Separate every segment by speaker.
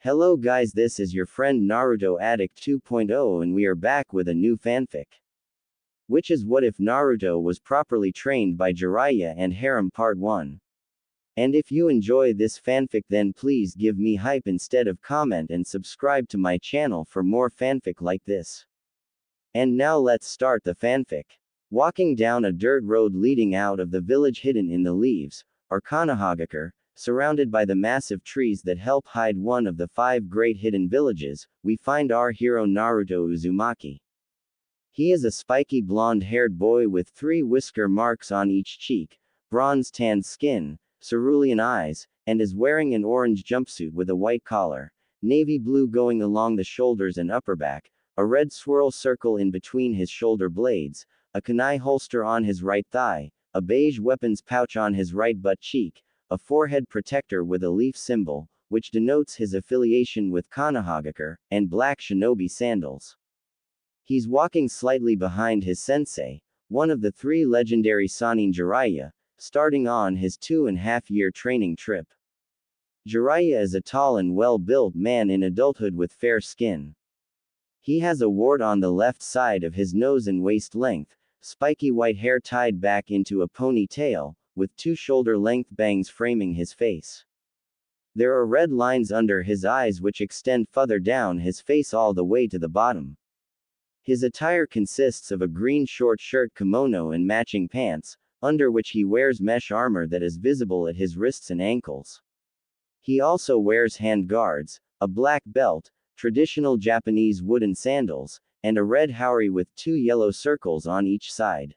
Speaker 1: Hello guys, this is your friend Naruto Addict 2.0 and we are back with a new fanfic. Which is what if Naruto was properly trained by Jiraiya and Harem Part 1. And if you enjoy this fanfic then please give me hype instead of comment and subscribe to my channel for more fanfic like this. And now let's start the fanfic. Walking down a dirt road leading out of the village hidden in the leaves, or Konohagakure, surrounded by the massive trees that help hide one of the 5 great hidden villages, we find our hero Naruto Uzumaki. He is a spiky blonde-haired boy with 3 whisker marks on each cheek, bronze-tanned skin, cerulean eyes, and is wearing an orange jumpsuit with a white collar, navy blue going along the shoulders and upper back, a red swirl circle in between his shoulder blades, a kunai holster on his right thigh, a beige weapons pouch on his right butt cheek, a forehead protector with a leaf symbol, which denotes his affiliation with Konohagakure, and black shinobi sandals. He's walking slightly behind his sensei, one of the 3 legendary Sannin Jiraiya, starting on his 2.5-year training trip. Jiraiya is a tall and well-built man in adulthood with fair skin. He has a wart on the left side of his nose and waist length, spiky white hair tied back into a ponytail, with 2 shoulder-length bangs framing his face. There are red lines under his eyes which extend further down his face all the way to the bottom. His attire consists of a green short shirt kimono and matching pants, under which he wears mesh armor that is visible at his wrists and ankles. He also wears hand guards, a black belt, traditional Japanese wooden sandals, and a red haori with 2 yellow circles on each side.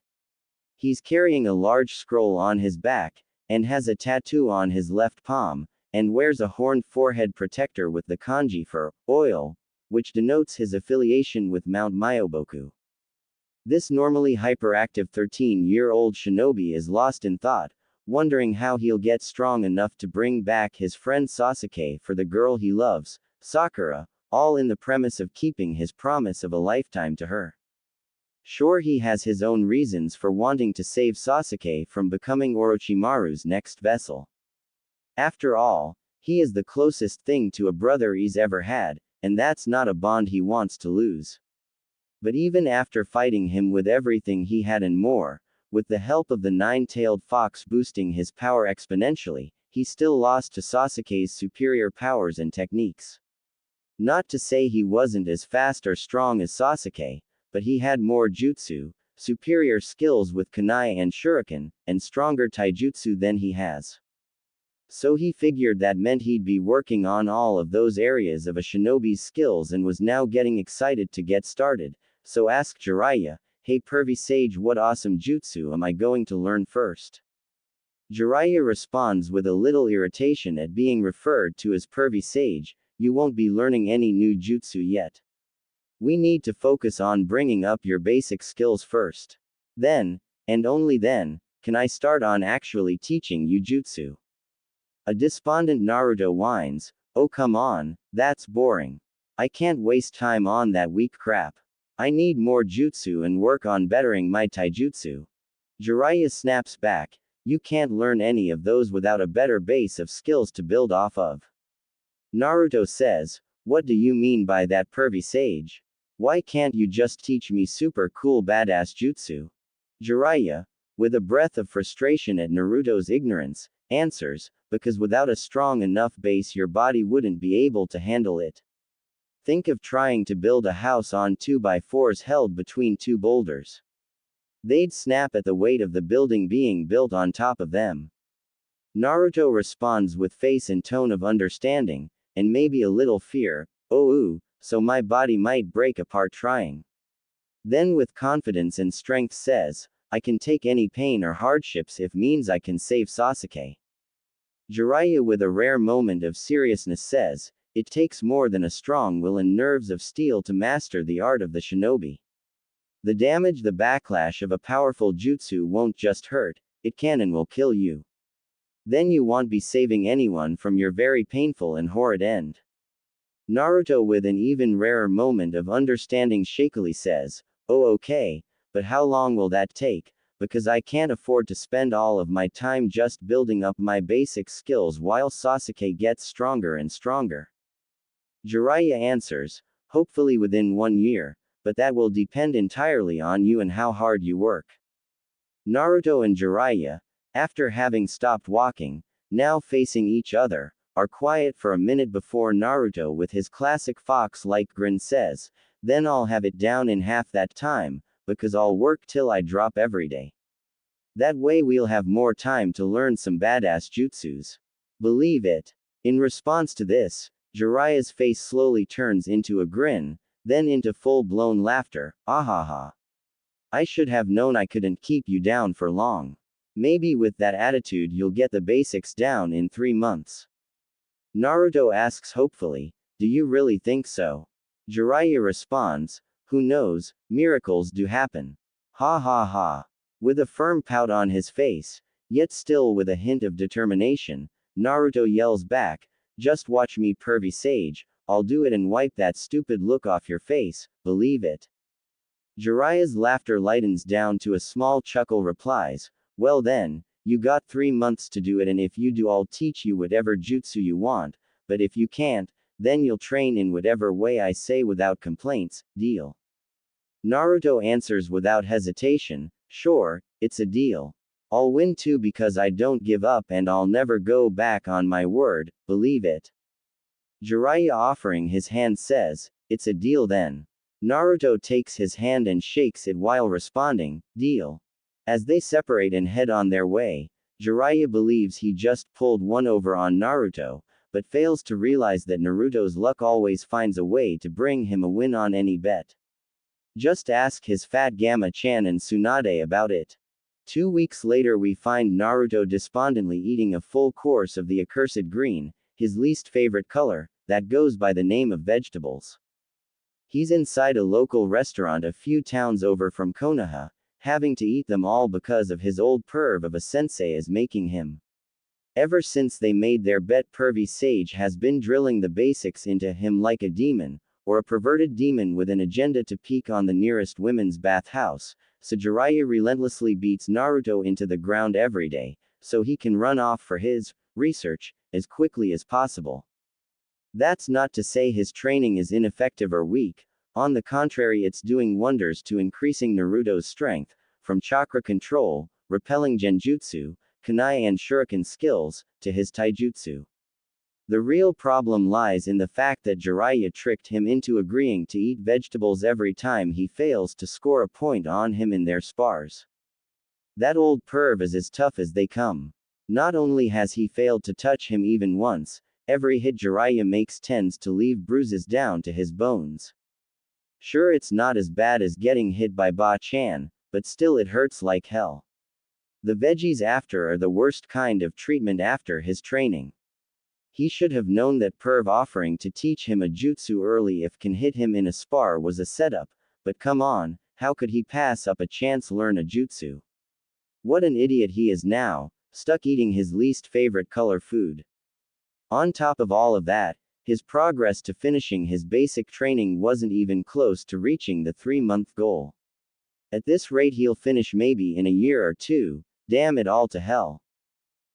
Speaker 1: He's carrying a large scroll on his back, and has a tattoo on his left palm, and wears a horned forehead protector with the kanji for oil, which denotes his affiliation with Mount Myoboku. This normally hyperactive 13-year-old shinobi is lost in thought, wondering how he'll get strong enough to bring back his friend Sasuke for the girl he loves, Sakura, all in the premise of keeping his promise of a lifetime to her. Sure, he has his own reasons for wanting to save Sasuke from becoming Orochimaru's next vessel. After all, he is the closest thing to a brother he's ever had, and that's not a bond he wants to lose. But even after fighting him with everything he had and more, with the help of the 9-tailed fox boosting his power exponentially, he still lost to Sasuke's superior powers and techniques. Not to say he wasn't as fast or strong as Sasuke, but he had more jutsu, superior skills with kunai and shuriken, and stronger taijutsu than he has. So he figured that meant he'd be working on all of those areas of a shinobi's skills and was now getting excited to get started, so asked Jiraiya, "Hey pervy sage, what awesome jutsu am I going to learn first?" Jiraiya responds with a little irritation at being referred to as pervy sage, "You won't be learning any new jutsu yet. We need to focus on bringing up your basic skills first. Then, and only then, can I start on actually teaching you jutsu." A despondent Naruto whines, "Oh come on, that's boring. I can't waste time on that weak crap. I need more jutsu and work on bettering my taijutsu." Jiraiya snaps back, "You can't learn any of those without a better base of skills to build off of." Naruto says, "What do you mean by that, pervy sage? Why can't you just teach me super cool badass jutsu?" Jiraiya, with a breath of frustration at Naruto's ignorance, answers, "Because without a strong enough base your body wouldn't be able to handle it. Think of trying to build a house on 2x4s held between 2 boulders. They'd snap at the weight of the building being built on top of them." Naruto responds with face and tone of understanding, and maybe a little fear, "Oh, so my body might break apart trying." Then with confidence and strength says, "I can take any pain or hardships if means I can save Sasuke." Jiraiya with a rare moment of seriousness says, "It takes more than a strong will and nerves of steel to master the art of the shinobi. The damage, the backlash of a powerful jutsu won't just hurt, it can and will kill you. Then you won't be saving anyone from your very painful and horrid end." Naruto with an even rarer moment of understanding shakily says, "Oh okay, but how long will that take? Because I can't afford to spend all of my time just building up my basic skills while Sasuke gets stronger and stronger." Jiraiya answers, hopefully within 1 year, but that will depend entirely on you and how hard you work. Naruto and Jiraiya, after having stopped walking, now facing each other, are quiet for a minute before Naruto with his classic fox-like grin says, then I'll have it down in half that time, because I'll work till I drop every day. That way we'll have more time to learn some badass jutsus. Believe it. In response to this, Jiraiya's face slowly turns into a grin, then into full-blown laughter, ahaha. I should have known I couldn't keep you down for long. Maybe with that attitude you'll get the basics down in 3 months. Naruto asks hopefully, do you really think so? Jiraiya responds, who knows, miracles do happen. Ha ha ha. With a firm pout on his face, yet still with a hint of determination, Naruto yells back, just watch me pervy sage, I'll do it and wipe that stupid look off your face, believe it. Jiraiya's laughter lightens down to a small chuckle replies, well then, you got 3 months to do it and if you do I'll teach you whatever jutsu you want, but if you can't, then you'll train in whatever way I say without complaints, deal. Naruto answers without hesitation, sure, it's a deal. I'll win too because I don't give up and I'll never go back on my word, believe it. Jiraiya offering his hand says, it's a deal then. Naruto takes his hand and shakes it while responding, deal. As they separate and head on their way, Jiraiya believes he just pulled one over on Naruto, but fails to realize that Naruto's luck always finds a way to bring him a win on any bet. Just ask his fat Gamma-chan and Tsunade about it. 2 weeks later we find Naruto despondently eating a full course of the accursed green, his least favorite color, that goes by the name of vegetables. He's inside a local restaurant a few towns over from Konoha, having to eat them all because of his old perv of a sensei is making him. Ever since they made their bet pervy sage has been drilling the basics into him like a demon, or a perverted demon with an agenda to peek on the nearest women's bathhouse, so Jiraiya relentlessly beats Naruto into the ground every day, so he can run off for his research as quickly as possible. That's not to say his training is ineffective or weak, on the contrary it's doing wonders to increasing Naruto's strength, from chakra control, repelling genjutsu, kunai and shuriken skills, to his taijutsu. The real problem lies in the fact that Jiraiya tricked him into agreeing to eat vegetables every time he fails to score a point on him in their spars. That old perv is as tough as they come. Not only has he failed to touch him even once, every hit Jiraiya makes tends to leave bruises down to his bones. Sure it's not as bad as getting hit by Ba-chan, but still it hurts like hell. The veggies after are the worst kind of treatment after his training. He should have known that perv offering to teach him a jutsu early if can hit him in a spar was a setup, but come on, how could he pass up a chance learn a jutsu? What an idiot he is now, stuck eating his least favorite color food. On top of all of that, his progress to finishing his basic training wasn't even close to reaching the 3-month goal. At this rate he'll finish maybe in a year or two, damn it all to hell.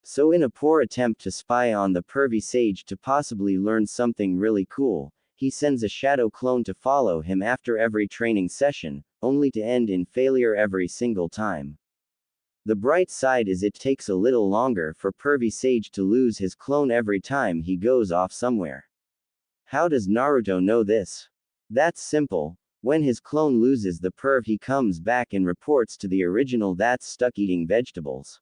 Speaker 1: So in a poor attempt to spy on the pervy sage to possibly learn something really cool, he sends a shadow clone to follow him after every training session, only to end in failure every single time. The bright side is it takes a little longer for pervy sage to lose his clone every time he goes off somewhere. How does Naruto know this? That's simple. When his clone loses the perv he comes back and reports to the original that's stuck eating vegetables.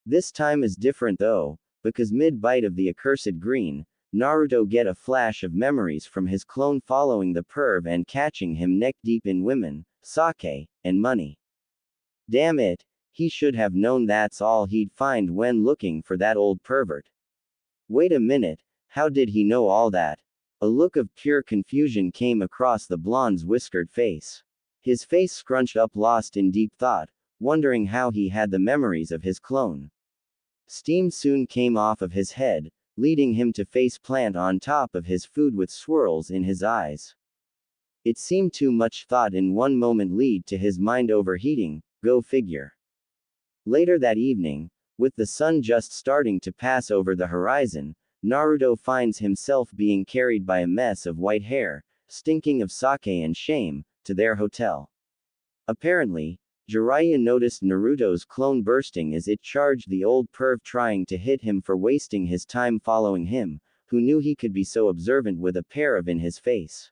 Speaker 1: This time is different though, because mid-bite of the accursed green, Naruto get a flash of memories from his clone following the perv and catching him neck-deep in women, sake, and money. Damn it, he should have known that's all he'd find when looking for that old pervert. Wait a minute, how did he know all that? A look of pure confusion came across the blonde's whiskered face. His face scrunched up lost in deep thought, wondering how he had the memories of his clone. Steam soon came off of his head, leading him to face plant on top of his food with swirls in his eyes. It seemed too much thought in one moment lead to his mind overheating, go figure. Later that evening, with the sun just starting to pass over the horizon, Naruto finds himself being carried by a mess of white hair, stinking of sake and shame, to their hotel. Apparently, Jiraiya noticed Naruto's clone bursting as it charged the old perv trying to hit him for wasting his time following him, who knew he could be so observant with a pair of in his face.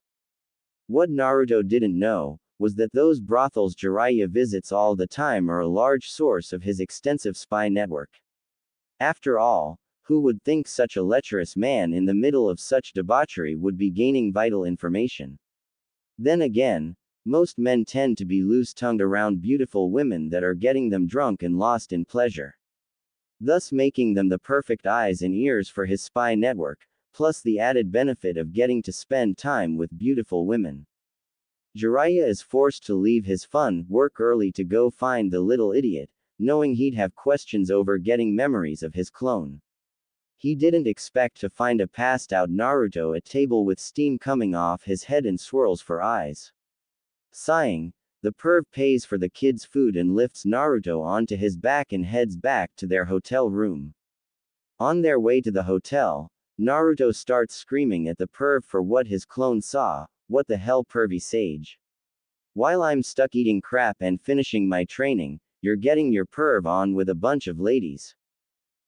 Speaker 1: What Naruto didn't know was that those brothels Jiraiya visits all the time are a large source of his extensive spy network. After all, who would think such a lecherous man in the middle of such debauchery would be gaining vital information? Then again, most men tend to be loose-tongued around beautiful women that are getting them drunk and lost in pleasure, thus making them the perfect eyes and ears for his spy network, plus the added benefit of getting to spend time with beautiful women. Jiraiya is forced to leave his fun work early to go find the little idiot, knowing he'd have questions over getting memories of his clone. He didn't expect to find a passed-out Naruto at table with steam coming off his head and swirls for eyes. Sighing, the perv pays for the kid's food and lifts Naruto onto his back and heads back to their hotel room. On their way to the hotel, Naruto starts screaming at the perv for what his clone saw. What the hell, pervy sage? While I'm stuck eating crap and finishing my training, you're getting your perv on with a bunch of ladies.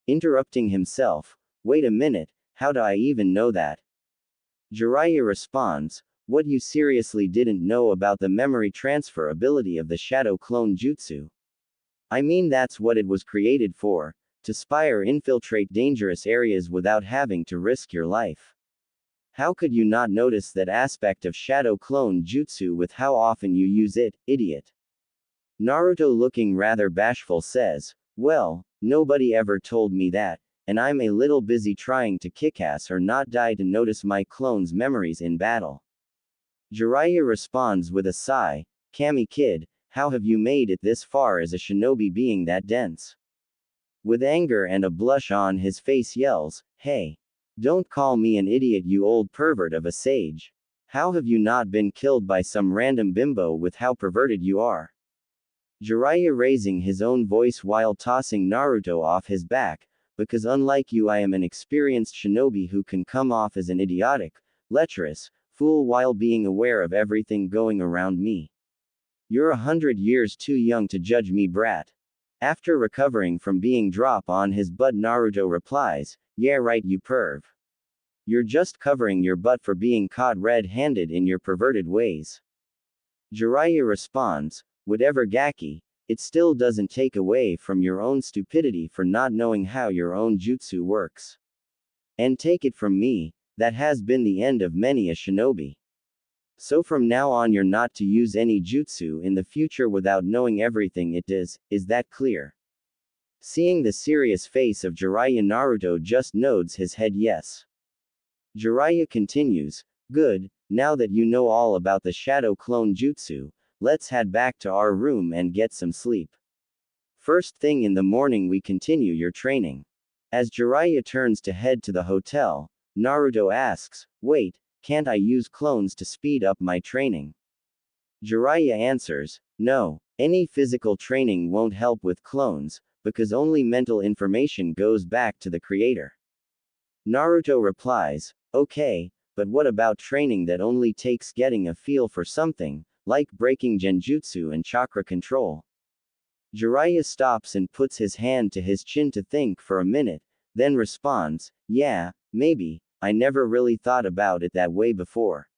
Speaker 1: Interrupting himself, wait a minute, how do I even know that? Jiraiya responds, what, you seriously didn't know about the memory transfer ability of the shadow clone jutsu? I mean, that's what it was created for, to spy or infiltrate dangerous areas without having to risk your life. How could you not notice that aspect of shadow clone jutsu with how often you use it, idiot? Naruto, looking rather bashful, says, well, nobody ever told me that, and I'm a little busy trying to kick ass or not die to notice my clone's memories in battle. Jiraiya responds with a sigh, Kami kid, how have you made it this far as a shinobi being that dense? With anger and a blush on his face yells, hey! Don't call me an idiot, you old pervert of a sage. How have you not been killed by some random bimbo with how perverted you are? Jiraiya raising his own voice while tossing Naruto off his back, because unlike you I am an experienced shinobi who can come off as an idiotic, lecherous, fool while being aware of everything going around me. You're 100 years too young to judge me, brat. After recovering from being dropped on his butt, Naruto replies, yeah right, you perv. You're just covering your butt for being caught red-handed in your perverted ways. Jiraiya responds, whatever Gaki, it still doesn't take away from your own stupidity for not knowing how your own jutsu works. And take it from me, that has been the end of many a shinobi. So from now on you're not to use any jutsu in the future without knowing everything it does, is that clear? Seeing the serious face of Jiraiya, Naruto just nods his head yes. Jiraiya continues, good, now that you know all about the shadow clone jutsu, let's head back to our room and get some sleep. First thing in the morning we continue your training. As Jiraiya turns to head to the hotel, Naruto asks, wait, can't I use clones to speed up my training? Jiraiya answers, no, any physical training won't help with clones, because only mental information goes back to the creator. Naruto replies, okay, but what about training that only takes getting a feel for something, like breaking genjutsu and chakra control? Jiraiya stops and puts his hand to his chin to think for a minute, then responds, yeah, maybe, I never really thought about it that way before.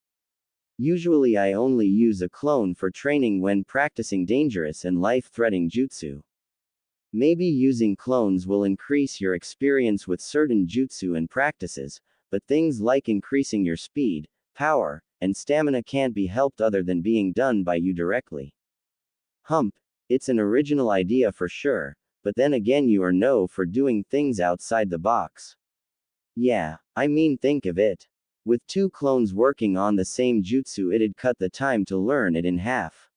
Speaker 1: Usually I only use a clone for training when practicing dangerous and life-threatening jutsu. Maybe using clones will increase your experience with certain jutsu and practices, but things like increasing your speed, power, and stamina can't be helped other than being done by you directly. Hump, it's an original idea for sure, but then again you are known for doing things outside the box. Yeah, I mean, think of it. With 2 clones working on the same jutsu it'd cut the time to learn it in half.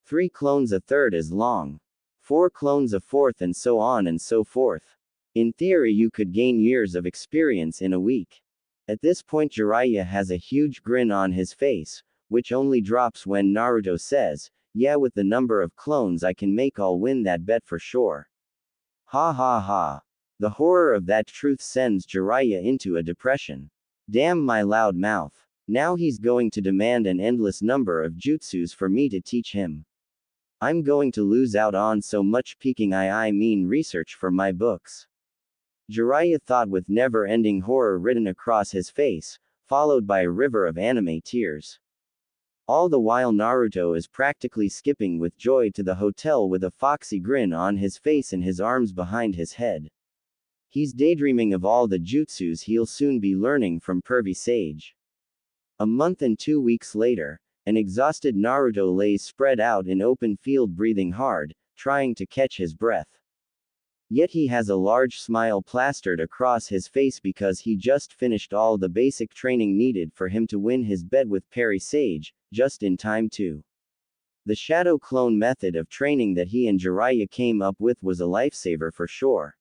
Speaker 1: 3 clones a third as long. 4 clones a fourth, and so on and so forth. In theory you could gain years of experience in a week. At this point Jiraiya has a huge grin on his face, which only drops when Naruto says, yeah, with the number of clones I can make I'll win that bet for sure. Ha ha ha. The horror of that truth sends Jiraiya into a depression. Damn my loud mouth. Now he's going to demand an endless number of jutsus for me to teach him. I'm going to lose out on so much peaking I mean research for my books. Jiraiya thought with never-ending horror written across his face, followed by a river of anime tears. All the while Naruto is practically skipping with joy to the hotel with a foxy grin on his face and his arms behind his head. He's daydreaming of all the jutsus he'll soon be learning from pervy Sage. A month and 2 weeks later, an exhausted Naruto lays spread out in open field breathing hard, trying to catch his breath. Yet he has a large smile plastered across his face because he just finished all the basic training needed for him to win his bet with Perry Sage, just in time too. The shadow clone method of training that he and Jiraiya came up with was a lifesaver for sure.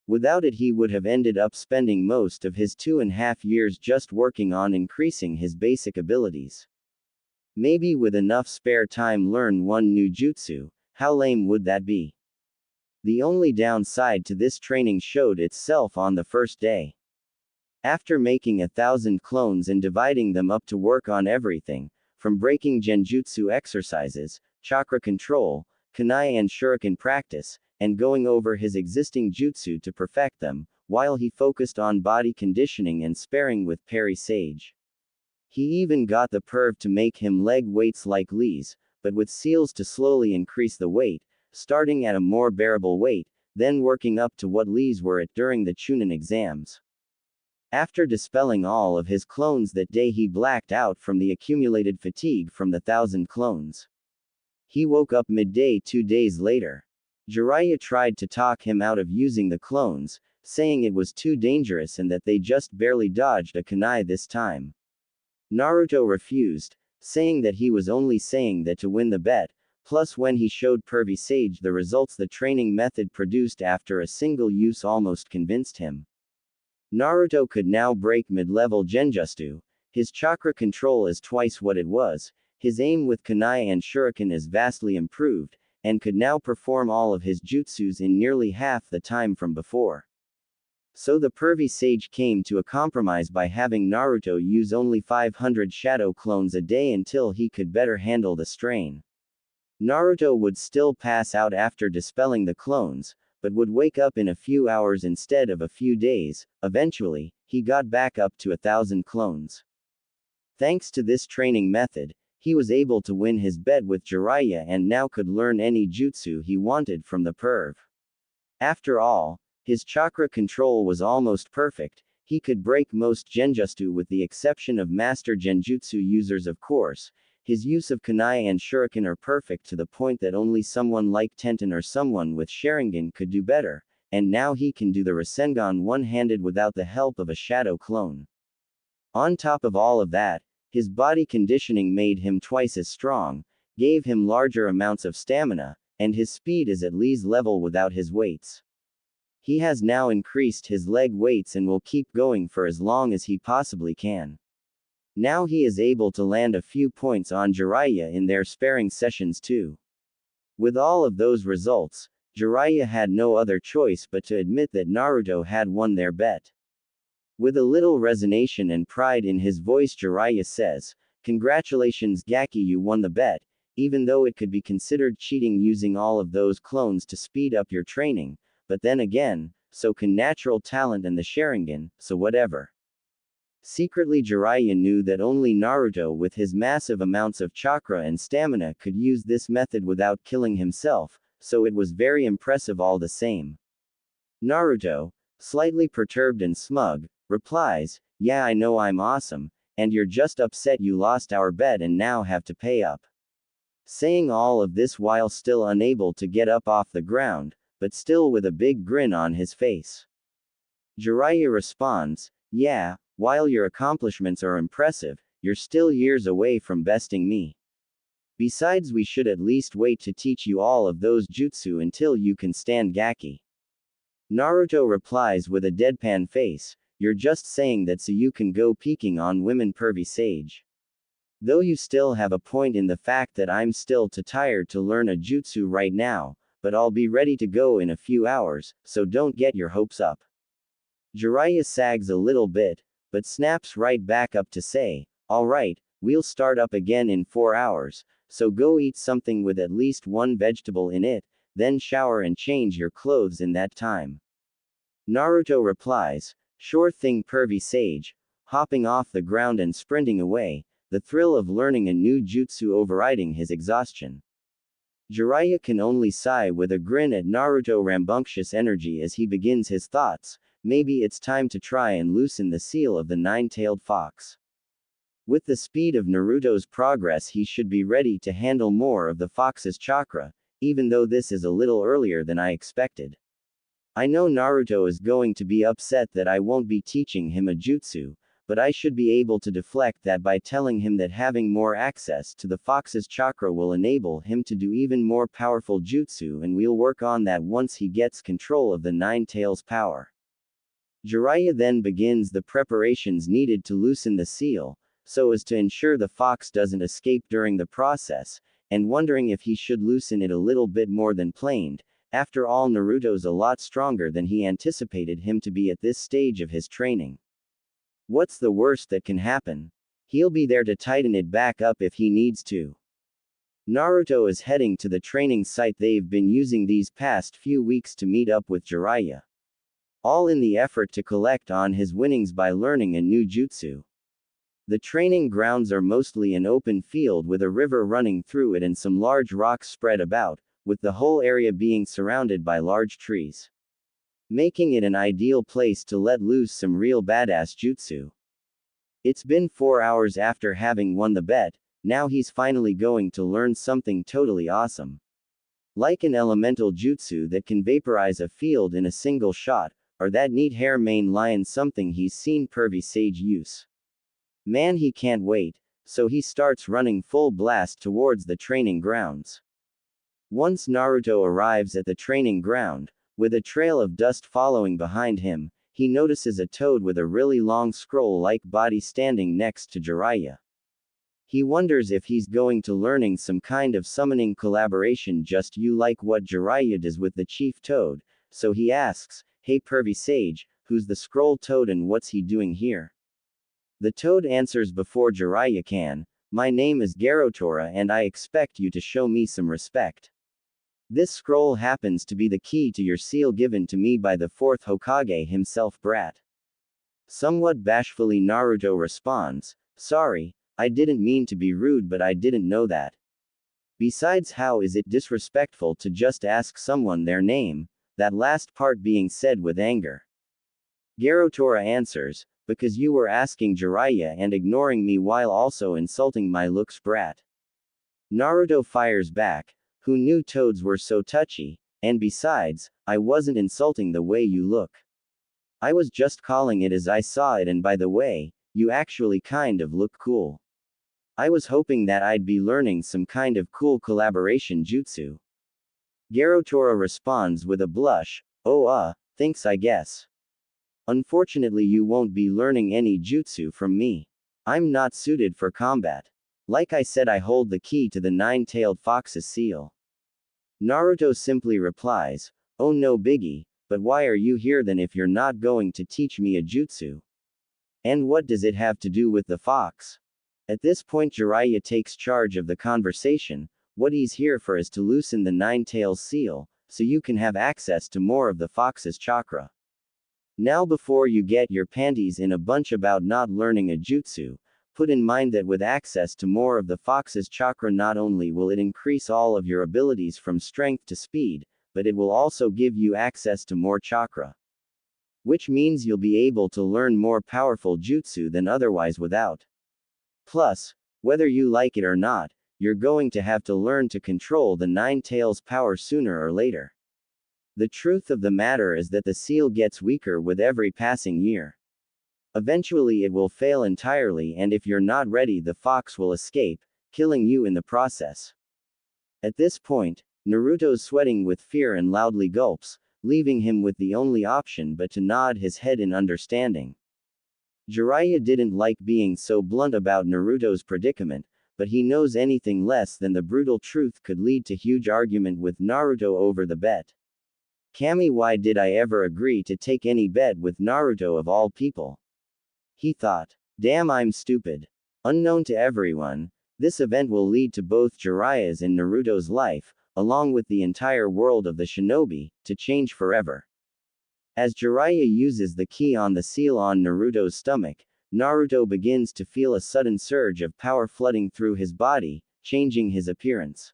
Speaker 1: Without it he would have ended up spending most of his 2.5 years just working on increasing his basic abilities. Maybe with enough spare time learn one new jutsu. How lame would that be? The only downside to this training showed itself on the first day. After making 1,000 clones and dividing them up to work on everything, from breaking genjutsu exercises, chakra control, kunai and shuriken practice, and going over his existing jutsu to perfect them, while he focused on body conditioning and sparring with Perry Sage. He even got the perv to make him leg weights like Lee's, but with seals to slowly increase the weight, starting at a more bearable weight, then working up to what Lee's were at during the Chunin exams. After dispelling all of his clones that day he blacked out from the accumulated fatigue from the 1,000 clones. He woke up midday 2 days later. Jiraiya tried to talk him out of using the clones, saying it was too dangerous and that they just barely dodged a kunai this time. Naruto refused, saying that he was only saying that to win the bet, plus when he showed Pervy Sage the results the training method produced after a single use almost convinced him. Naruto could now break mid-level genjutsu, his chakra control is twice what it was, his aim with kunai and shuriken is vastly improved, and could now perform all of his jutsus in nearly half the time from before. So the pervy sage came to a compromise by having Naruto use only 500 shadow clones a day until he could better handle the strain. Naruto would still pass out after dispelling the clones, but would wake up in a few hours instead of a few days. Eventually, he got back up to 1,000 clones. Thanks to this training method, he was able to win his bet with Jiraiya and now could learn any jutsu he wanted from the perv. After all, his chakra control was almost perfect, he could break most genjutsu with the exception of master genjutsu users of course. His use of kunai and shuriken are perfect to the point that only someone like Tenten or someone with Sharingan could do better, and now he can do the Rasengan one-handed without the help of a shadow clone. On top of all of that, his body conditioning made him twice as strong, gave him larger amounts of stamina, and his speed is at Lee's level without his weights. He has now increased his leg weights and will keep going for as long as he possibly can. Now he is able to land a few points on Jiraiya in their sparring sessions too. With all of those results, Jiraiya had no other choice but to admit that Naruto had won their bet. With a little resignation and pride in his voice Jiraiya says, "Congratulations Gaki, you won the bet, even though it could be considered cheating using all of those clones to speed up your training, but then again, so can natural talent and the Sharingan, so whatever." Secretly Jiraiya knew that only Naruto with his massive amounts of chakra and stamina could use this method without killing himself, so it was very impressive all the same. Naruto, slightly perturbed and smug, replies, "Yeah, I know I'm awesome, and you're just upset you lost our bet and now have to pay up." Saying all of this while still unable to get up off the ground, but still with a big grin on his face. Jiraiya responds, "Yeah, while your accomplishments are impressive, you're still years away from besting me. Besides, we should at least wait to teach you all of those jutsu until you can stand Gaki." Naruto replies with a deadpan face, "You're just saying that so you can go peeking on women pervy sage. Though you still have a point in the fact that I'm still too tired to learn a jutsu right now, but I'll be ready to go in a few hours, so don't get your hopes up. Jiraiya sags a little bit, but snaps right back up to say, alright, we'll start up again in 4 hours, so go eat something with at least one vegetable in it, then shower and change your clothes in that time. Naruto replies, sure thing pervy sage, hopping off the ground and sprinting away, the thrill of learning a new jutsu overriding his exhaustion. Jiraiya can only sigh with a grin at Naruto's rambunctious energy as he begins his thoughts. Maybe it's time to try and loosen the seal of the nine-tailed fox. With the speed of Naruto's progress, he should be ready to handle more of the fox's chakra, even though this is a little earlier than I expected. I know Naruto is going to be upset that I won't be teaching him a jutsu, but I should be able to deflect that by telling him that having more access to the fox's chakra will enable him to do even more powerful jutsu, and we'll work on that once he gets control of the nine tails power. Jiraiya then begins the preparations needed to loosen the seal, so as to ensure the fox doesn't escape during the process, and wondering if he should loosen it a little bit more than planned. After all, Naruto's a lot stronger than he anticipated him to be at this stage of his training. What's the worst that can happen? He'll be there to tighten it back up if he needs to. Naruto is heading to the training site they've been using these past few weeks to meet up with Jiraiya. All in the effort to collect on his winnings by learning a new jutsu. The training grounds are mostly an open field with a river running through it and some large rocks spread about, with the whole area being surrounded by large trees, making it an ideal place to let loose some real badass jutsu. It's been 4 hours after having won the bet, now he's finally going to learn something totally awesome. Like an elemental jutsu that can vaporize a field in a single shot, or that neat hair mane lion something he's seen pervy sage use. Man, he can't wait, so he starts running full blast towards the training grounds. Once Naruto arrives at the training ground, with a trail of dust following behind him, he notices a toad with a really long scroll-like body standing next to Jiraiya. He wonders if he's going to learning some kind of summoning collaboration just like what Jiraiya does with the chief toad, so he asks, hey pervy sage, who's the scroll toad and what's he doing here? The toad answers before Jiraiya can, my name is Garotora and I expect you to show me some respect. This scroll happens to be the key to your seal given to me by the fourth Hokage himself brat. Somewhat bashfully Naruto responds, sorry, I didn't mean to be rude but I didn't know that. Besides, how is it disrespectful to just ask someone their name? That last part being said with anger. Garotora answers, because you were asking Jiraiya and ignoring me while also insulting my looks brat. Naruto fires back, who knew toads were so touchy, and besides, I wasn't insulting the way you look. I was just calling it as I saw it, and by the way, you actually kind of look cool. I was hoping that I'd be learning some kind of cool collaboration jutsu. Garotora responds with a blush, oh thanks I guess. Unfortunately you won't be learning any jutsu from me. I'm not suited for combat. Like I said, I hold the key to the nine-tailed fox's seal. Naruto simply replies, oh no biggie, but why are you here then if you're not going to teach me a jutsu? And what does it have to do with the fox? At this point Jiraiya takes charge of the conversation. What he's here for is to loosen the nine-tails seal, so you can have access to more of the fox's chakra. Now before you get your panties in a bunch about not learning a jutsu, put in mind that with access to more of the fox's chakra not only will it increase all of your abilities from strength to speed, but it will also give you access to more chakra. Which means you'll be able to learn more powerful jutsu than otherwise without. Plus, whether you like it or not, you're going to have to learn to control the nine tails power sooner or later. The truth of the matter is that the seal gets weaker with every passing year. Eventually it will fail entirely, and if you're not ready the fox will escape, killing you in the process. At this point, Naruto's sweating with fear and loudly gulps, leaving him with the only option but to nod his head in understanding. Jiraiya didn't like being so blunt about Naruto's predicament, but he knows anything less than the brutal truth could lead to huge argument with Naruto over the bet. Kami, why did I ever agree to take any bet with Naruto of all people? He thought. Damn, I'm stupid. Unknown to everyone, this event will lead to both Jiraiya's and Naruto's life, along with the entire world of the shinobi, to change forever. As Jiraiya uses the key on the seal on Naruto's stomach, Naruto begins to feel a sudden surge of power flooding through his body, changing his appearance.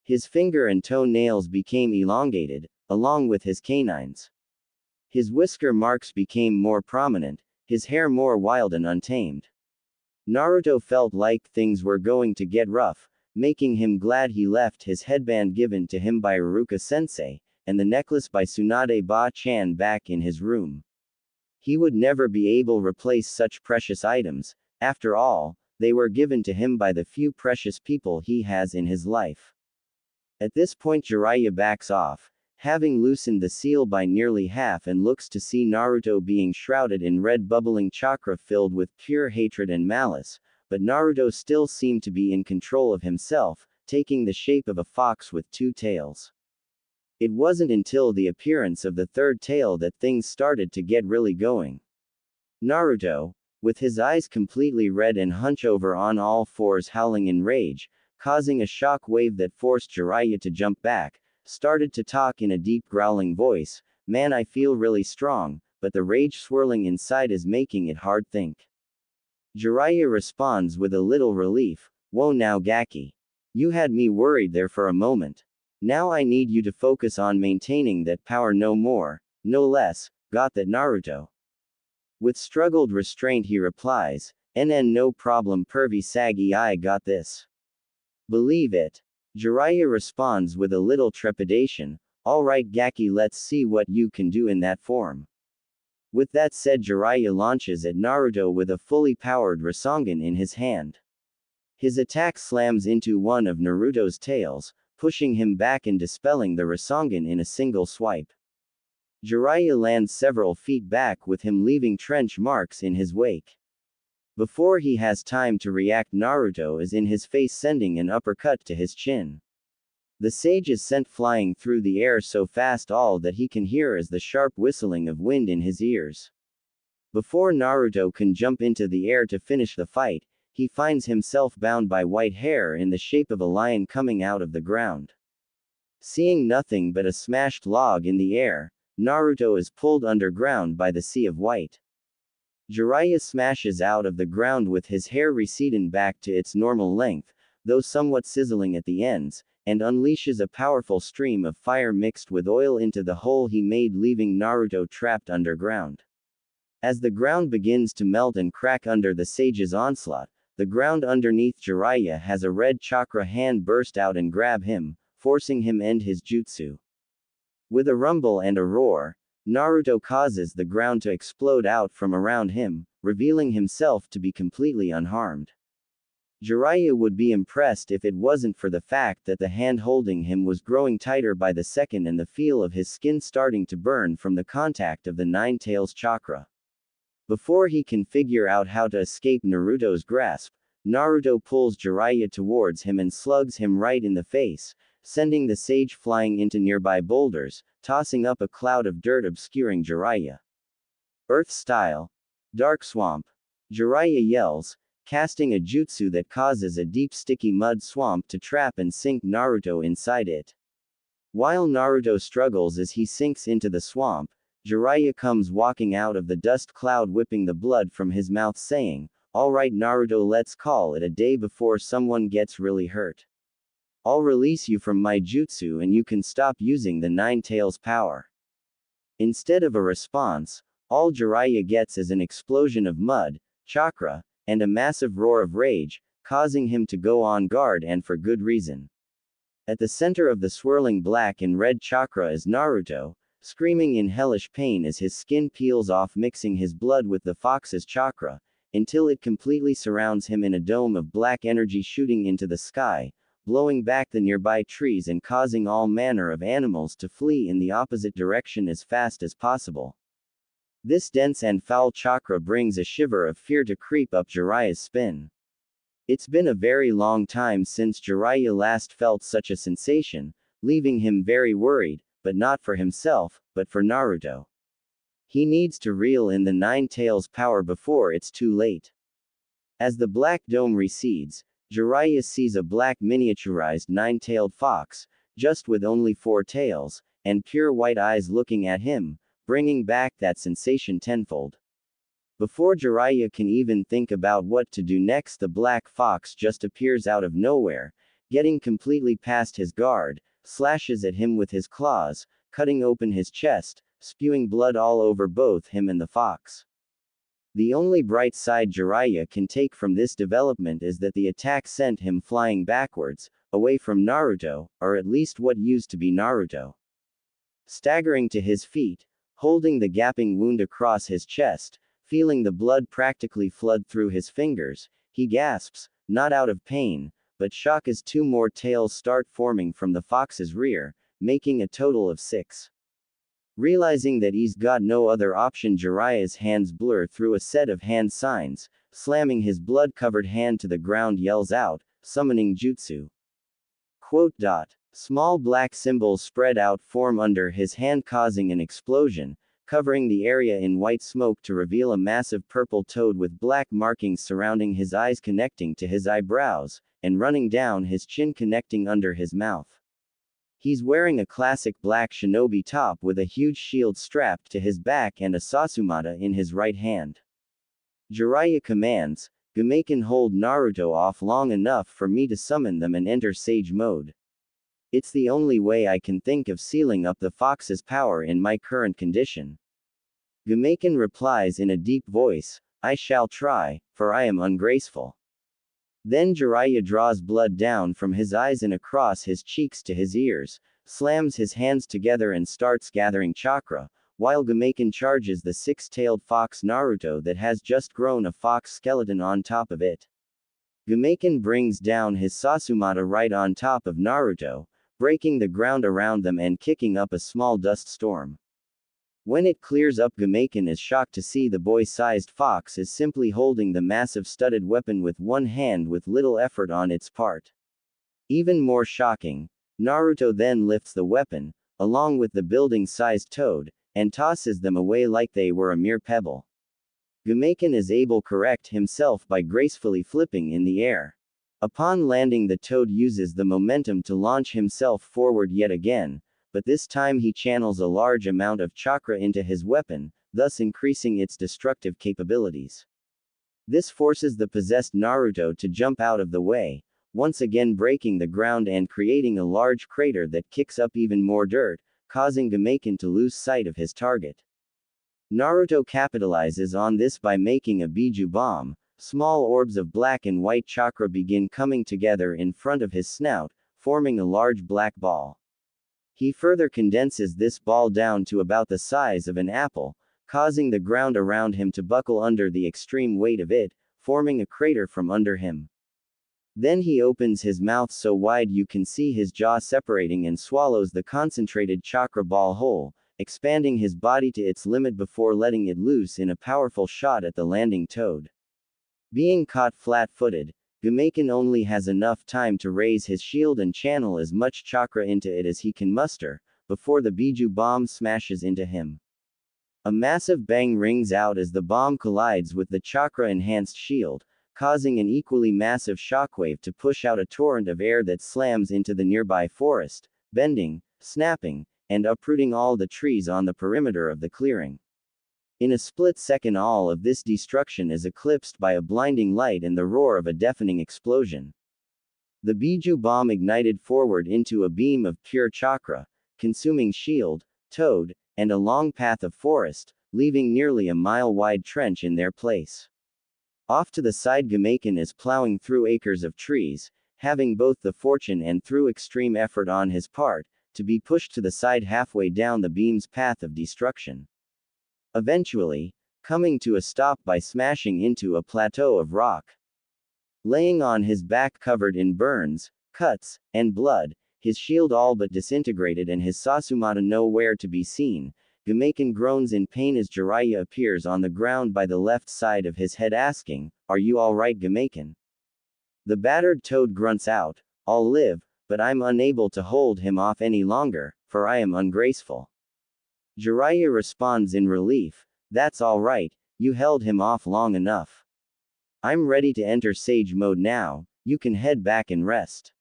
Speaker 1: His finger and toenails became elongated, along with his canines. His whisker marks became more prominent, his hair more wild and untamed. Naruto felt like things were going to get rough, making him glad he left his headband given to him by Iruka-sensei, and the necklace by Tsunade Ba-chan back in his room. He would never be able to replace such precious items, after all, they were given to him by the few precious people he has in his life. At this point Jiraiya backs off, having loosened the seal by nearly half, and looks to see Naruto being shrouded in red bubbling chakra filled with pure hatred and malice, but Naruto still seemed to be in control of himself, taking the shape of a fox with two tails. It wasn't until the appearance of the third tail that things started to get really going. Naruto, with his eyes completely red and hunch over on all fours howling in rage, causing a shock wave that forced Jiraiya to jump back, started to talk in a deep growling voice. Man, I feel really strong, but the rage swirling inside is making it hard think. Jiraiya responds with a little relief. Whoa now Gaki. You had me worried there for a moment. Now I need you to focus on maintaining that power, no more, no less. Got that, Naruto? With struggled restraint he replies, NN, no problem pervy saggy, I got this. Believe it. Jiraiya responds with a little trepidation. Alright Gaki, let's see what you can do in that form. With that said, Jiraiya launches at Naruto with a fully powered Rasengan in his hand. His attack slams into one of Naruto's tails, pushing him back and dispelling the Rasengan in a single swipe. Jiraiya lands several feet back, with him leaving trench marks in his wake. Before he has time to react, Naruto is in his face, sending an uppercut to his chin. The sage is sent flying through the air so fast all that he can hear is the sharp whistling of wind in his ears. Before Naruto can jump into the air to finish the fight, he finds himself bound by white hair in the shape of a lion coming out of the ground. Seeing nothing but a smashed log in the air, Naruto is pulled underground by the sea of white. Jiraiya smashes out of the ground with his hair receding back to its normal length, though somewhat sizzling at the ends, and unleashes a powerful stream of fire mixed with oil into the hole he made, leaving Naruto trapped underground. As the ground begins to melt and crack under the sage's onslaught, the ground underneath Jiraiya has a red chakra hand burst out and grab him, forcing him end his jutsu. With a rumble and a roar, Naruto causes the ground to explode out from around him, revealing himself to be completely unharmed. Jiraiya would be impressed if it wasn't for the fact that the hand holding him was growing tighter by the second and the feel of his skin starting to burn from the contact of the Nine Tails chakra. Before he can figure out how to escape Naruto's grasp, Naruto pulls Jiraiya towards him and slugs him right in the face, sending the sage flying into nearby boulders, tossing up a cloud of dirt obscuring Jiraiya. Earth style. Dark swamp. Jiraiya yells, casting a jutsu that causes a deep sticky mud swamp to trap and sink Naruto inside it. While Naruto struggles as he sinks into the swamp, Jiraiya comes walking out of the dust cloud, whipping the blood from his mouth, saying, "Alright Naruto, let's call it a day before someone gets really hurt. I'll release you from my jutsu and you can stop using the Nine Tails power." Instead of a response, all Jiraiya gets is an explosion of mud, chakra, and a massive roar of rage, causing him to go on guard, and for good reason. At the center of the swirling black and red chakra is Naruto, screaming in hellish pain as his skin peels off, mixing his blood with the fox's chakra, until it completely surrounds him in a dome of black energy shooting into the sky, blowing back the nearby trees and causing all manner of animals to flee in the opposite direction as fast as possible. This dense and foul chakra brings a shiver of fear to creep up Jiraiya's spine. It's been a very long time since Jiraiya last felt such a sensation, leaving him very worried, but not for himself, but for Naruto. He needs to reel in the Nine Tails power before it's too late. As the black dome recedes, Jiraiya sees a black miniaturized nine-tailed fox, just with only 4 tails, and pure white eyes looking at him, bringing back that sensation tenfold. Before Jiraiya can even think about what to do next, the black fox just appears out of nowhere, getting completely past his guard, slashes at him with his claws, cutting open his chest, spewing blood all over both him and the fox. The only bright side Jiraiya can take from this development is that the attack sent him flying backwards, away from Naruto, or at least what used to be Naruto. Staggering to his feet, holding the gaping wound across his chest, feeling the blood practically flood through his fingers, he gasps, not out of pain, but shock as 2 more tails start forming from the fox's rear, making a total of 6. Realizing that he's got no other option, Jiraiya's hands blur through a set of hand signs, slamming his blood-covered hand to the ground, yells out, summoning jutsu. Quote. Small black symbols spread out form under his hand, causing an explosion, covering the area in white smoke to reveal a massive purple toad with black markings surrounding his eyes, connecting to his eyebrows, and running down his chin, connecting under his mouth. He's wearing a classic black shinobi top with a huge shield strapped to his back and a Sasumata in his right hand. Jiraiya commands, Gameiken, hold Naruto off long enough for me to summon them and enter Sage mode. It's the only way I can think of sealing up the fox's power in my current condition. Gameiken replies in a deep voice, I shall try, for I am ungraceful. Then Jiraiya draws blood down from his eyes and across his cheeks to his ears, slams his hands together and starts gathering chakra, while Gameiken charges the 6-tailed fox Naruto that has just grown a fox skeleton on top of it. Gameiken brings down his Sasumata right on top of Naruto, breaking the ground around them and kicking up a small dust storm. When it clears up, Gameiken is shocked to see the boy-sized fox is simply holding the massive studded weapon with one hand with little effort on its part. Even more shocking, Naruto then lifts the weapon, along with the building-sized toad, and tosses them away like they were a mere pebble. Gameiken is able to correct himself by gracefully flipping in the air. Upon landing, the toad uses the momentum to launch himself forward yet again, but this time he channels a large amount of chakra into his weapon, thus increasing its destructive capabilities. This forces the possessed Naruto to jump out of the way, once again breaking the ground and creating a large crater that kicks up even more dirt, causing Gameiken to lose sight of his target. Naruto capitalizes on this by making a Biju bomb. Small orbs of black and white chakra begin coming together in front of his snout, forming a large black ball. He further condenses this ball down to about the size of an apple, causing the ground around him to buckle under the extreme weight of it, forming a crater from under him. Then he opens his mouth so wide you can see his jaw separating and swallows the concentrated chakra ball whole, expanding his body to its limit before letting it loose in a powerful shot at the landing toad. Being caught flat-footed, Gameiken only has enough time to raise his shield and channel as much chakra into it as he can muster, before the Biju bomb smashes into him. A massive bang rings out as the bomb collides with the chakra-enhanced shield, causing an equally massive shockwave to push out a torrent of air that slams into the nearby forest, bending, snapping, and uprooting all the trees on the perimeter of the clearing. In a split second, all of this destruction is eclipsed by a blinding light and the roar of a deafening explosion. The Biju bomb ignited forward into a beam of pure chakra, consuming shield, toad, and a long path of forest, leaving nearly a mile-wide trench in their place. Off to the side, Gameiken is plowing through acres of trees, having both the fortune and through extreme effort on his part, to be pushed to the side halfway down the beam's path of destruction. Eventually, coming to a stop by smashing into a plateau of rock. Laying on his back covered in burns, cuts, and blood, his shield all but disintegrated and his Sasumata nowhere to be seen, Gameiken groans in pain as Jiraiya appears on the ground by the left side of his head, asking, "Are you alright, Gameiken?" The battered toad grunts out, "I'll live, but I'm unable to hold him off any longer, for I am ungraceful." Jiraiya responds in relief, "That's alright, you held him off long enough. I'm ready to enter Sage mode now, you can head back and rest.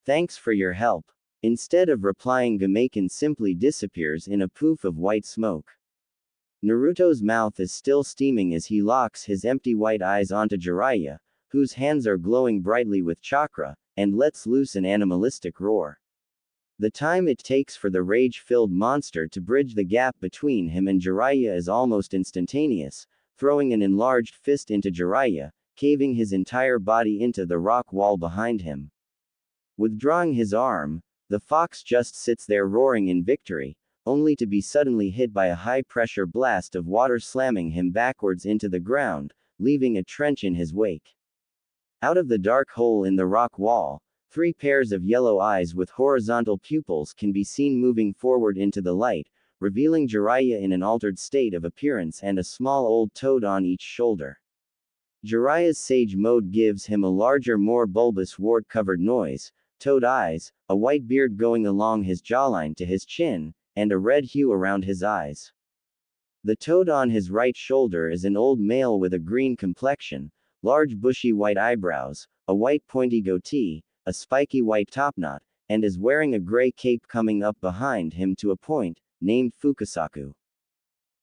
Speaker 1: Thanks for your help." Instead of replying, Gamaken simply disappears in a poof of white smoke. Naruto's mouth is still steaming as he locks his empty white eyes onto Jiraiya, whose hands are glowing brightly with chakra, and lets loose an animalistic roar. The time it takes for the rage-filled monster to bridge the gap between him and Jiraiya is almost instantaneous, throwing an enlarged fist into Jiraiya, caving his entire body into the rock wall behind him. Withdrawing his arm, the fox just sits there roaring in victory, only to be suddenly hit by a high-pressure blast of water slamming him backwards into the ground, leaving a trench in his wake. Out of the dark hole in the rock wall, 3 pairs of yellow eyes with horizontal pupils can be seen moving forward into the light, revealing Jiraiya in an altered state of appearance and a small old toad on each shoulder. Jiraiya's Sage mode gives him a larger, more bulbous wart-covered nose, toad eyes, a white beard going along his jawline to his chin, and a red hue around his eyes. The toad on his right shoulder is an old male with a green complexion, large bushy white eyebrows, a white pointy goatee, a spiky white topknot, and is wearing a gray cape coming up behind him to a point, named Fukasaku.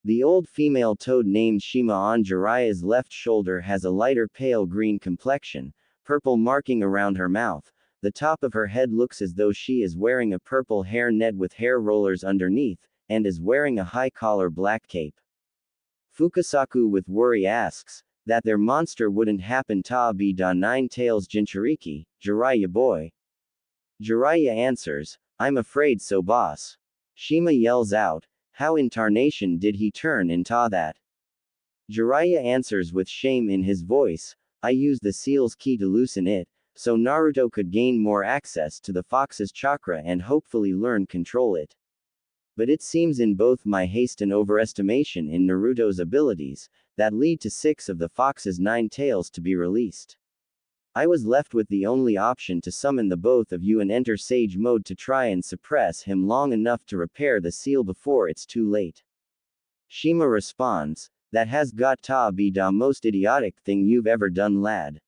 Speaker 1: The old female toad named Shima on Jiraiya's left shoulder has a lighter pale green complexion, purple marking around her mouth. The top of her head looks as though she is wearing a purple hair net with hair rollers underneath, and is wearing a high-collar black cape. Fukasaku with worry asks, "That their monster wouldn't happen ta be da 9 tails Jinchuriki, Jiraiya boy?" Jiraiya answers, "I'm afraid so boss." Shima yells out, "How in tarnation did he turn into that?" Jiraiya answers with shame in his voice, "I used the seal's key to loosen it, so Naruto could gain more access to the fox's chakra and hopefully learn control it. But it seems in both my haste and overestimation in Naruto's abilities, that lead to 6 of the fox's 9 tails to be released. I was left with the only option to summon the both of you and enter Sage mode to try and suppress him long enough to repair the seal before it's too late." Shima responds, "That has got to be the most idiotic thing you've ever done, lad.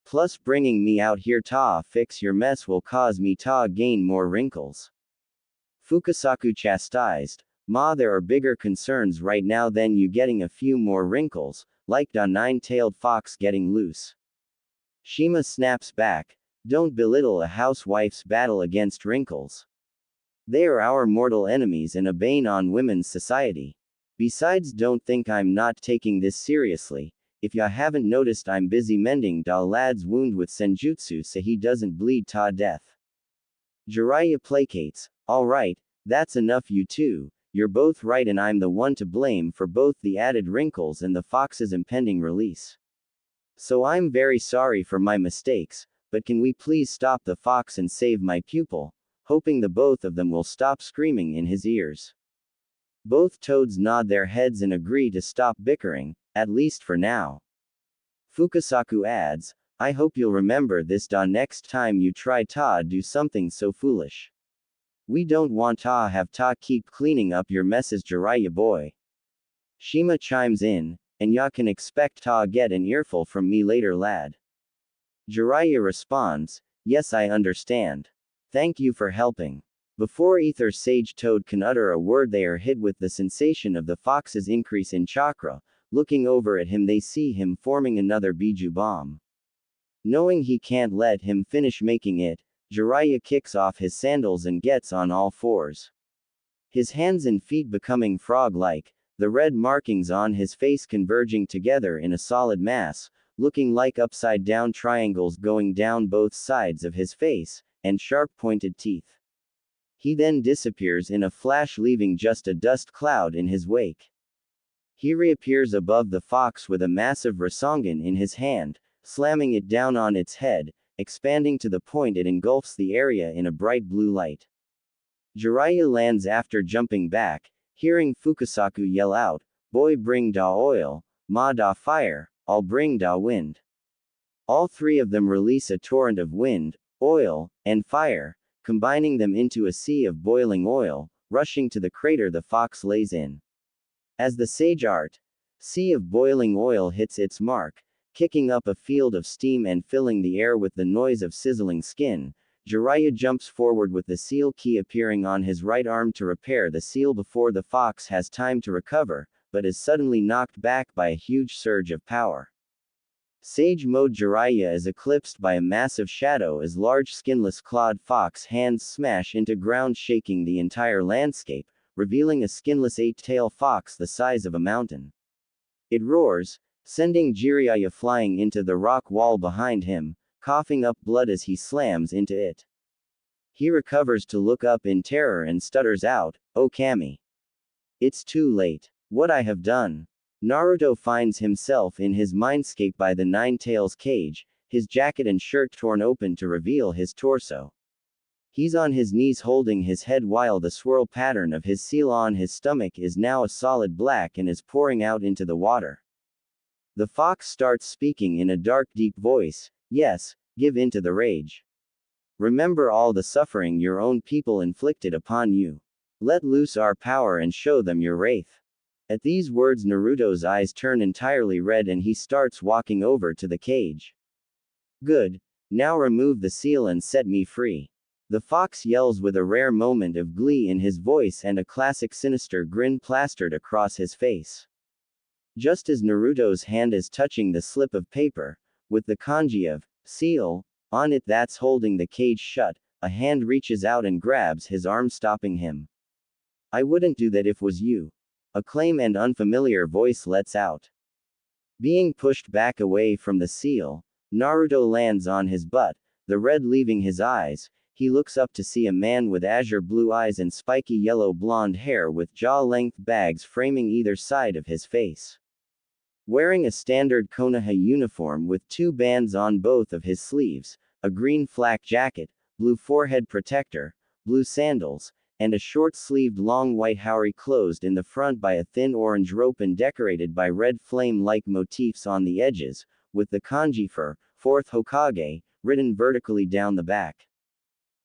Speaker 1: Plus bringing me out here to fix your mess will cause me to gain more wrinkles." Fukasaku chastised, "Ma, there are bigger concerns right now than you getting a few more wrinkles, like the 9-tailed fox getting loose." Shima snaps back, "Don't belittle a housewife's battle against wrinkles. They are our mortal enemies and a bane on women's society. Besides, don't think I'm not taking this seriously. If ya haven't noticed, I'm busy mending da lad's wound with senjutsu so he doesn't bleed to death." Jiraiya placates, "Alright, that's enough you two, you're both right and I'm the one to blame for both the added wrinkles and the fox's impending release. So I'm very sorry for my mistakes, but can we please stop the fox and save my pupil?" hoping the both of them will stop screaming in his ears. Both toads nod their heads and agree to stop bickering, at least for now. Fukasaku adds, "I hope you'll remember this da next time you try to do something so foolish. We don't want to have to keep cleaning up your messes, Jiraiya boy." Shima chimes in, "And ya can expect to get an earful from me later, lad." Jiraiya responds, "Yes, I understand. Thank you for helping." Before either Sage Toad can utter a word, they are hit with the sensation of the fox's increase in chakra. Looking over at him, they see him forming another Biju bomb. Knowing he can't let him finish making it, Jiraiya kicks off his sandals and gets on all fours. His hands and feet becoming frog-like, the red markings on his face converging together in a solid mass, looking like upside-down triangles going down both sides of his face, and sharp-pointed teeth. He then disappears in a flash, leaving just a dust cloud in his wake. He reappears above the fox with a massive Rasengan in his hand, slamming it down on its head, expanding to the point it engulfs the area in a bright blue light. Jiraiya lands after jumping back, hearing Fukasaku yell out, "Boy, bring da oil, ma da fire, I'll bring da wind." All three of them release a torrent of wind, oil, and fire, combining them into a sea of boiling oil, rushing to the crater the fox lays in. As the sage art, sea of boiling oil hits its mark, kicking up a field of steam and filling the air with the noise of sizzling skin, Jiraiya jumps forward with the seal key appearing on his right arm to repair the seal before the fox has time to recover, but is suddenly knocked back by a huge surge of power. Sage mode Jiraiya is eclipsed by a massive shadow as large skinless clawed fox hands smash into ground, shaking the entire landscape, revealing a skinless eight-tailed fox the size of a mountain. It roars, sending Jiraiya flying into the rock wall behind him, coughing up blood as he slams into it. He recovers to look up in terror and stutters out, "Oh Kami. It's too late. What I have done." Naruto finds himself in his mindscape by the Nine Tails cage, his jacket and shirt torn open to reveal his torso. He's on his knees holding his head while the swirl pattern of his seal on his stomach is now a solid black and is pouring out into the water. The fox starts speaking in a dark, deep voice, "Yes, give in to the rage. Remember all the suffering your own people inflicted upon you. Let loose our power and show them your wrath." At these words Naruto's eyes turn entirely red and he starts walking over to the cage. "Good. Now remove the seal and set me free." The fox yells with a rare moment of glee in his voice and a classic sinister grin plastered across his face. Just as Naruto's hand is touching the slip of paper, with the kanji of seal on it that's holding the cage shut, a hand reaches out and grabs his arm, stopping him. "I wouldn't do that if was you." A claim and unfamiliar voice lets out. Being pushed back away from the seal, Naruto lands on his butt, the red leaving his eyes. He looks up to see a man with azure blue eyes and spiky yellow blonde hair with jaw-length bags framing either side of his face. Wearing a standard Konoha uniform with two bands on both of his sleeves, a green flak jacket, blue forehead protector, blue sandals, and a short-sleeved long white haori closed in the front by a thin orange rope and decorated by red flame-like motifs on the edges, with the kanji for "Fourth Hokage" written vertically down the back.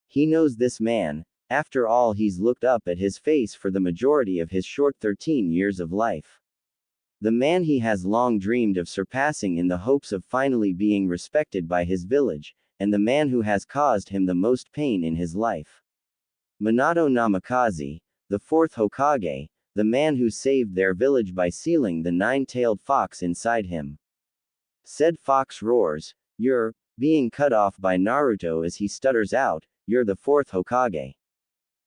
Speaker 1: He knows this man. After all, he's looked up at his face for the majority of his short 13 years of life. The man he has long dreamed of surpassing in the hopes of finally being respected by his village, and the man who has caused him the most pain in his life. Minato Namikaze, the fourth Hokage, the man who saved their village by sealing the nine-tailed fox inside him. Said fox roars, "You're being cut off by Naruto," as he stutters out, "You're the fourth Hokage.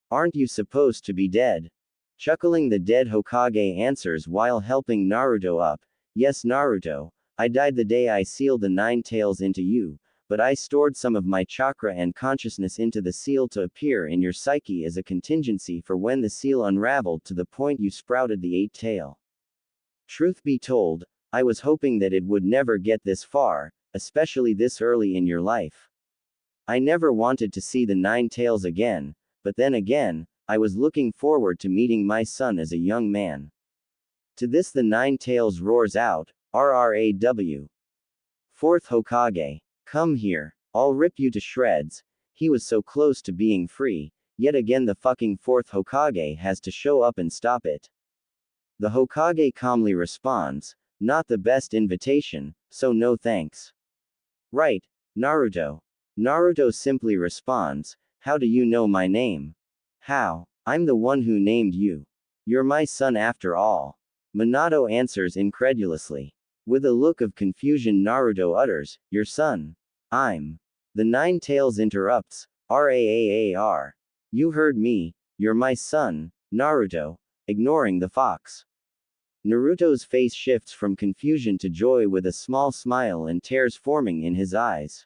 Speaker 1: Aren't you supposed to be dead?" Chuckling, the dead Hokage answers while helping Naruto up, "Yes Naruto, I died the day I sealed the nine tails into you, but I stored some of my chakra and consciousness into the seal to appear in your psyche as a contingency for when the seal unraveled to the point you sprouted the eight tail. Truth be told, I was hoping that it would never get this far, especially this early in your life. I never wanted to see the nine tails again, but then again, I was looking forward to meeting my son as a young man." To this the nine tails roars out, "RRAW. Fourth Hokage. Come here. I'll rip you to shreds." He was so close to being free, yet again the fucking fourth Hokage has to show up and stop it. The Hokage calmly responds, "Not the best invitation, so no thanks." "Right, Naruto." Naruto simply responds, "How do you know my name?" "How? I'm the one who named you. You're my son after all." Minato answers incredulously. With a look of confusion Naruto utters, "Your son? I'm." The nine tails interrupts, "RAAAR. You heard me, you're my son, Naruto," ignoring the fox. Naruto's face shifts from confusion to joy with a small smile and tears forming in his eyes.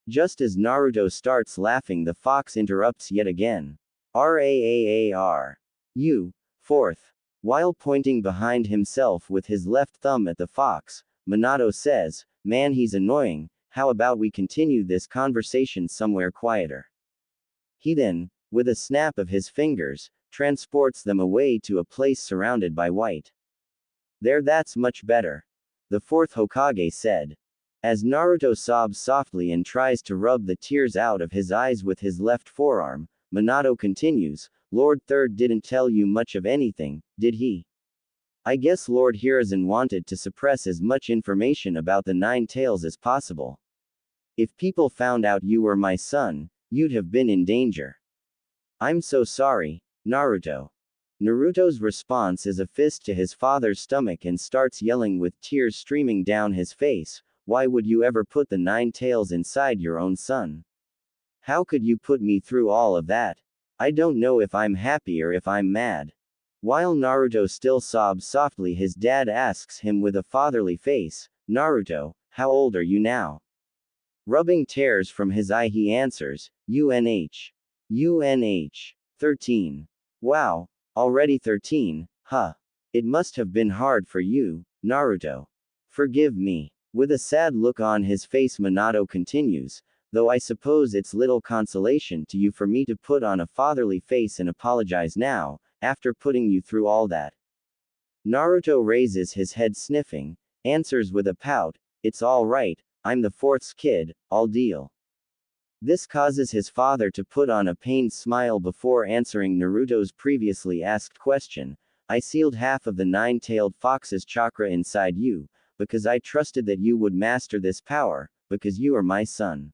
Speaker 1: Just as Naruto starts laughing, the fox interrupts yet again. "RAAAR. You, fourth." While pointing behind himself with his left thumb at the fox, Minato says, "Man, he's annoying. How about we continue this conversation somewhere quieter?" He then, with a snap of his fingers, transports them away to a place surrounded by white. "There, that's much better," the fourth Hokage said. As Naruto sobs softly and tries to rub the tears out of his eyes with his left forearm, Minato continues, Lord Third didn't tell you much of anything, did he? I guess Lord Hiruzen wanted to suppress as much information about the Nine Tails as possible. If people found out you were my son, you'd have been in danger. I'm so sorry, Naruto. Naruto's response is a fist to his father's stomach and starts yelling with tears streaming down his face, why would you ever put the Nine Tails inside your own son? How could you put me through all of that? I don't know if I'm happy or if I'm mad. While Naruto still sobs softly, his dad asks him with a fatherly face, Naruto, how old are you now? Rubbing tears from his eye, he answers, UNH. 13. Wow, already 13, huh? It must have been hard for you, Naruto. Forgive me. With a sad look on his face, Minato continues, though I suppose it's little consolation to you for me to put on a fatherly face and apologize now, after putting you through all that. Naruto raises his head sniffing, answers with a pout, it's all right, I'm the fourth's kid, I'll deal. This causes his father to put on a pained smile before answering Naruto's previously asked question, I sealed half of the nine-tailed fox's chakra inside you, because I trusted that you would master this power, because you are my son.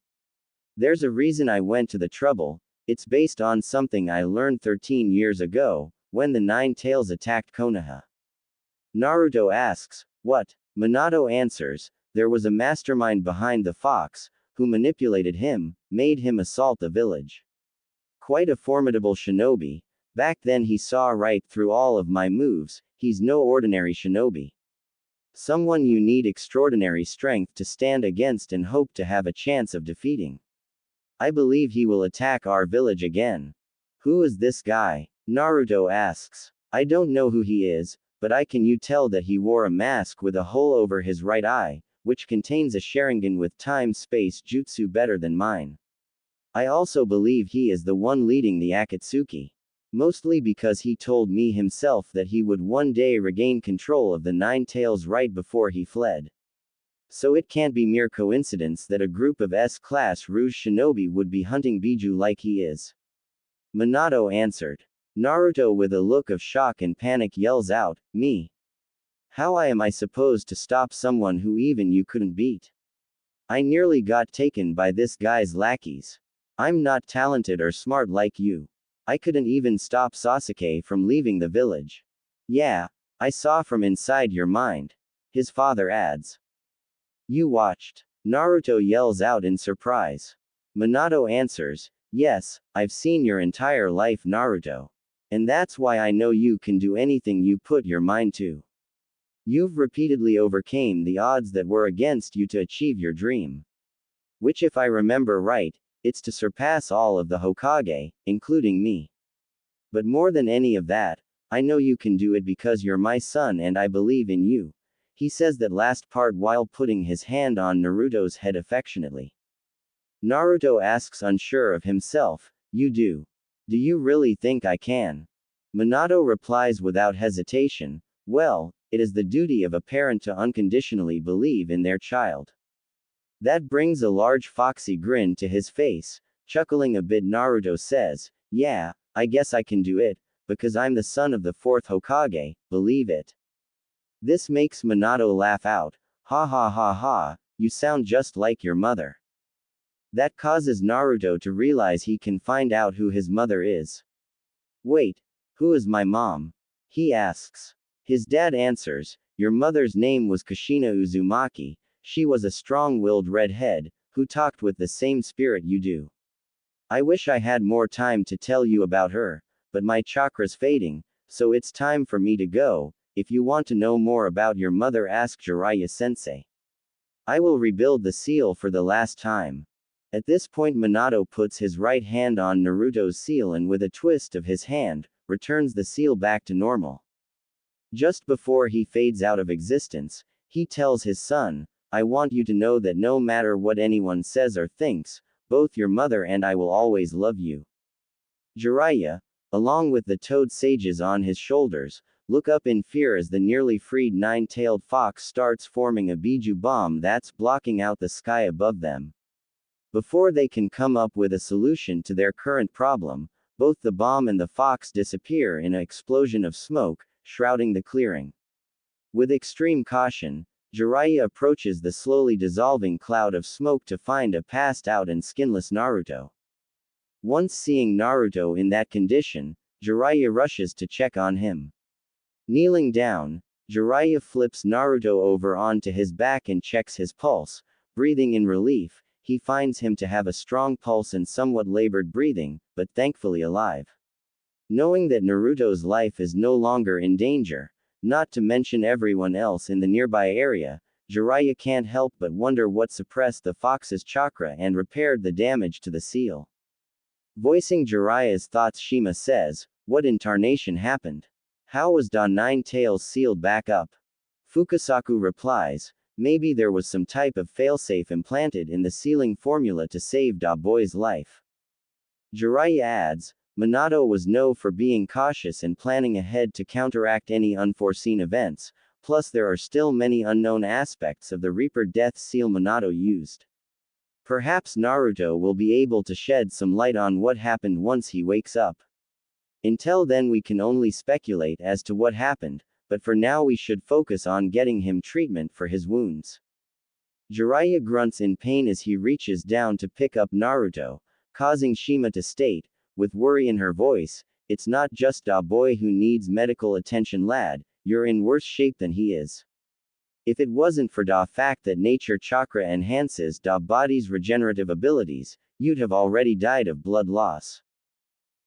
Speaker 1: There's a reason I went to the trouble, it's based on something I learned 13 years ago, when the Nine Tails attacked Konoha. Naruto asks, what? Minato answers, there was a mastermind behind the fox, who manipulated him, made him assault the village. Quite a formidable shinobi. Back then he saw right through all of my moves, he's no ordinary shinobi. Someone you need extraordinary strength to stand against and hope to have a chance of defeating. I believe he will attack our village again. Who is this guy? Naruto asks. I don't know who he is, but can you tell that he wore a mask with a hole over his right eye, which contains a Sharingan with time-space jutsu better than mine. I also believe he is the one leading the Akatsuki. Mostly because he told me himself that he would one day regain control of the Nine Tails right before he fled. So it can't be mere coincidence that a group of S-class Rouge shinobi would be hunting Biju like he is. Minato answered. Naruto with a look of shock and panic yells out, me. How am I supposed to stop someone who even you couldn't beat? I nearly got taken by this guy's lackeys. I'm not talented or smart like you. I couldn't even stop Sasuke from leaving the village. Yeah, I saw from inside your mind. His father adds. You watched. Naruto yells out in surprise. Minato answers, yes, I've seen your entire life, Naruto. And that's why I know you can do anything you put your mind to. You've repeatedly overcame the odds that were against you to achieve your dream. Which, if I remember right, it's to surpass all of the Hokage, including me. But more than any of that, I know you can do it because you're my son and I believe in you. He says that last part while putting his hand on Naruto's head affectionately. Naruto asks, unsure of himself, you do. Do you really think I can? Minato replies without hesitation, well, it is the duty of a parent to unconditionally believe in their child. That brings a large foxy grin to his face. Chuckling a bit, Naruto says, yeah, I guess I can do it, because I'm the son of the fourth Hokage, believe it. This makes Minato laugh out, ha ha ha ha, you sound just like your mother. That causes Naruto to realize he can find out who his mother is. Wait, who is my mom? He asks. His dad answers, your mother's name was Kushina Uzumaki, she was a strong-willed redhead, who talked with the same spirit you do. I wish I had more time to tell you about her, but my chakra's fading, so it's time for me to go. If you want to know more about your mother, ask Jiraiya-sensei. I will rebuild the seal for the last time. At this point Minato puts his right hand on Naruto's seal and with a twist of his hand, returns the seal back to normal. Just before he fades out of existence, he tells his son, I want you to know that no matter what anyone says or thinks, both your mother and I will always love you. Jiraiya, along with the toad sages on his shoulders, look up in fear as the nearly freed nine-tailed fox starts forming a biju bomb that's blocking out the sky above them. Before they can come up with a solution to their current problem, both the bomb and the fox disappear in an explosion of smoke, shrouding the clearing. With extreme caution, Jiraiya approaches the slowly dissolving cloud of smoke to find a passed out and skinless Naruto. Once seeing Naruto in that condition, Jiraiya rushes to check on him. Kneeling down, Jiraiya flips Naruto over onto his back and checks his pulse. Breathing in relief, he finds him to have a strong pulse and somewhat labored breathing, but thankfully alive. Knowing that Naruto's life is no longer in danger, not to mention everyone else in the nearby area, Jiraiya can't help but wonder what suppressed the fox's chakra and repaired the damage to the seal. Voicing Jiraiya's thoughts, Shima says, "What in tarnation happened? How was Da Nine Tails sealed back up?" Fukasaku replies, "Maybe there was some type of failsafe implanted in the sealing formula to save Da Boy's life." Jiraiya adds, "Minato was known for being cautious and planning ahead to counteract any unforeseen events, plus there are still many unknown aspects of the Reaper Death Seal Minato used. Perhaps Naruto will be able to shed some light on what happened once he wakes up. Until then we can only speculate as to what happened, but for now we should focus on getting him treatment for his wounds." Jiraiya grunts in pain as he reaches down to pick up Naruto, causing Shima to state, with worry in her voice, "It's not just Da Boy who needs medical attention, lad, you're in worse shape than he is. If it wasn't for Da fact that nature chakra enhances Da body's regenerative abilities, you'd have already died of blood loss.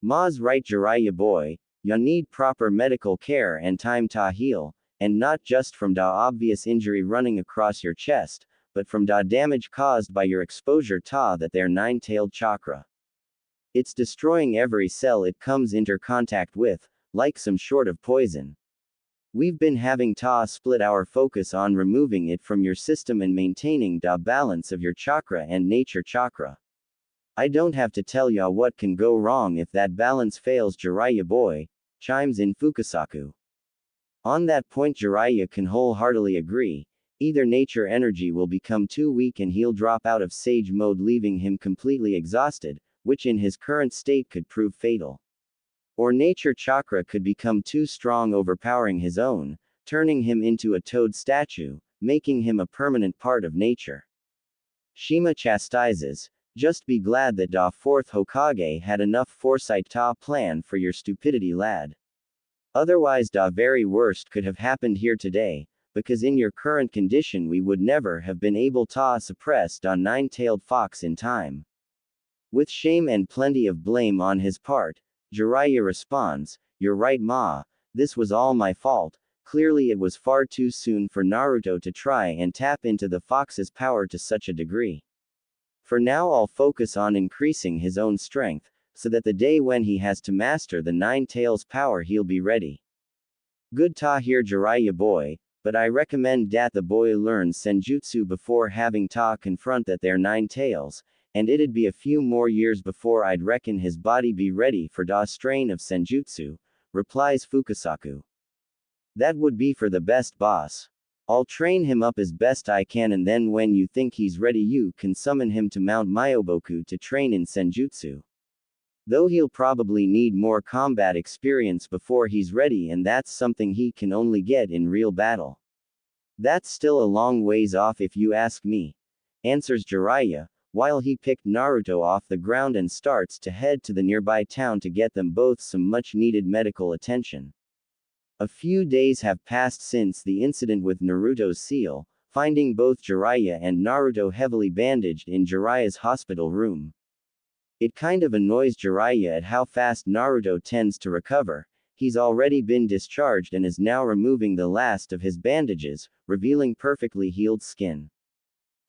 Speaker 1: Ma's right, Jiraiya boy, ya need proper medical care and time to heal, and not just from da obvious injury running across your chest, but from da damage caused by your exposure to that there nine-tailed chakra. It's destroying every cell it comes into contact with, like some sort of poison. We've been having to split our focus on removing it from your system and maintaining da balance of your chakra and nature chakra. I don't have to tell ya what can go wrong if that balance fails, Jiraiya boy," chimes in Fukasaku. On that point Jiraiya can wholeheartedly agree. Either nature energy will become too weak and he'll drop out of sage mode, leaving him completely exhausted, which in his current state could prove fatal. Or nature chakra could become too strong, overpowering his own, turning him into a toad statue, making him a permanent part of nature. Shima chastises, "Just be glad that da fourth Hokage had enough foresight to plan for your stupidity, lad. Otherwise da very worst could have happened here today, because in your current condition we would never have been able to suppress da nine-tailed fox in time." With shame and plenty of blame on his part, Jiraiya responds, "You're right, Ma, this was all my fault. Clearly it was far too soon for Naruto to try and tap into the fox's power to such a degree. For now I'll focus on increasing his own strength, so that the day when he has to master the nine tails power he'll be ready." Good to hear, Jiraiya boy, but I recommend that the boy learns senjutsu before having to confront that there nine tails, and it'd be a few more years before I'd reckon his body be ready for da strain of senjutsu, replies Fukasaku. "That would be for the best, boss. I'll train him up as best I can, and then when you think he's ready you can summon him to Mount Myoboku to train in senjutsu. Though he'll probably need more combat experience before he's ready, and that's something he can only get in real battle. That's still a long ways off if you ask me," answers Jiraiya, while he picked Naruto off the ground and starts to head to the nearby town to get them both some much-needed medical attention. A few days have passed since the incident with Naruto's seal, finding both Jiraiya and Naruto heavily bandaged in Jiraiya's hospital room. It kind of annoys Jiraiya at how fast Naruto tends to recover. He's already been discharged and is now removing the last of his bandages, revealing perfectly healed skin.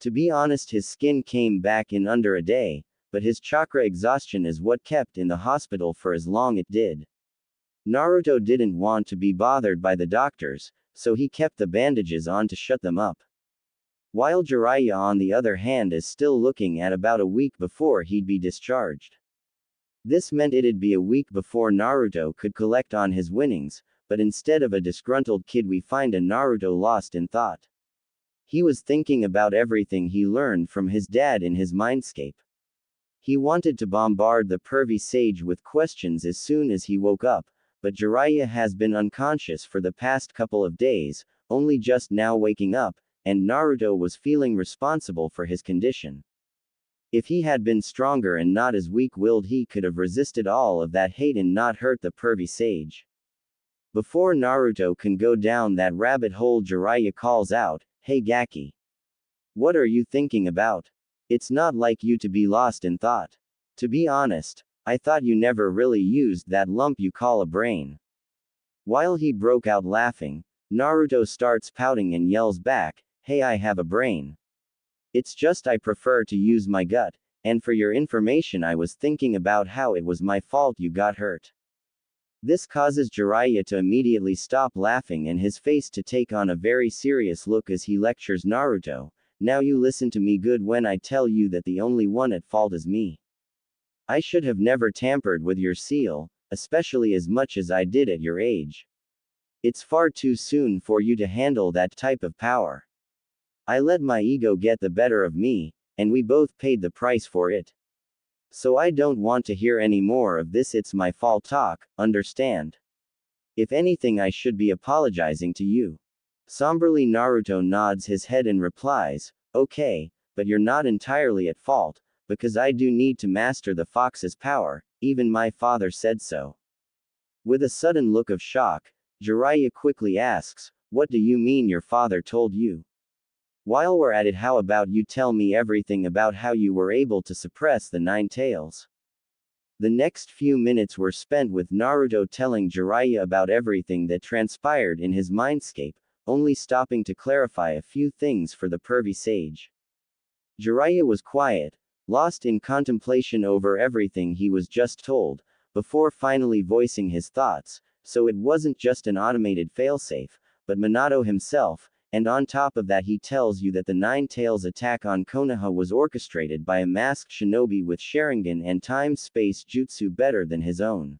Speaker 1: To be honest, his skin came back in under a day, but his chakra exhaustion is what kept in the hospital for as long it did. Naruto didn't want to be bothered by the doctors, so he kept the bandages on to shut them up. While Jiraiya on the other hand is still looking at about a week before he'd be discharged. This meant it'd be a week before Naruto could collect on his winnings, but instead of a disgruntled kid we find a Naruto lost in thought. He was thinking about everything he learned from his dad in his mindscape. He wanted to bombard the pervy sage with questions as soon as he woke up, but Jiraiya has been unconscious for the past couple of days, only just now waking up, and Naruto was feeling responsible for his condition. If he had been stronger and not as weak-willed, he could have resisted all of that hate and not hurt the pervy sage. Before Naruto can go down that rabbit hole, Jiraiya calls out, "Hey Gaki. What are you thinking about? It's not like you to be lost in thought. To be honest, I thought you never really used that lump you call a brain." While he broke out laughing, Naruto starts pouting and yells back, "Hey, I have a brain. It's just I prefer to use my gut, and for your information I was thinking about how it was my fault you got hurt." This causes Jiraiya to immediately stop laughing and his face to take on a very serious look as he lectures Naruto, "Now you listen to me good when I tell you that the only one at fault is me. I should have never tampered with your seal, especially as much as I did at your age. It's far too soon for you to handle that type of power. I let my ego get the better of me, and we both paid the price for it. So I don't want to hear any more of this it's my fault talk, understand? If anything I should be apologizing to you." Somberly Naruto nods his head and replies, "Okay, but you're not entirely at fault, because I do need to master the fox's power, even my father said so." With a sudden look of shock, Jiraiya quickly asks, "What do you mean your father told you? While we're at it, how about you tell me everything about how you were able to suppress the 9 tails?" The next few minutes were spent with Naruto telling Jiraiya about everything that transpired in his mindscape, only stopping to clarify a few things for the pervy sage. Jiraiya was quiet, lost in contemplation over everything he was just told, before finally voicing his thoughts, so it wasn't just an automated failsafe, but Minato himself, and on top of that he tells you that the 9 tails attack on Konoha was orchestrated by a masked shinobi with Sharingan and time-space jutsu better than his own.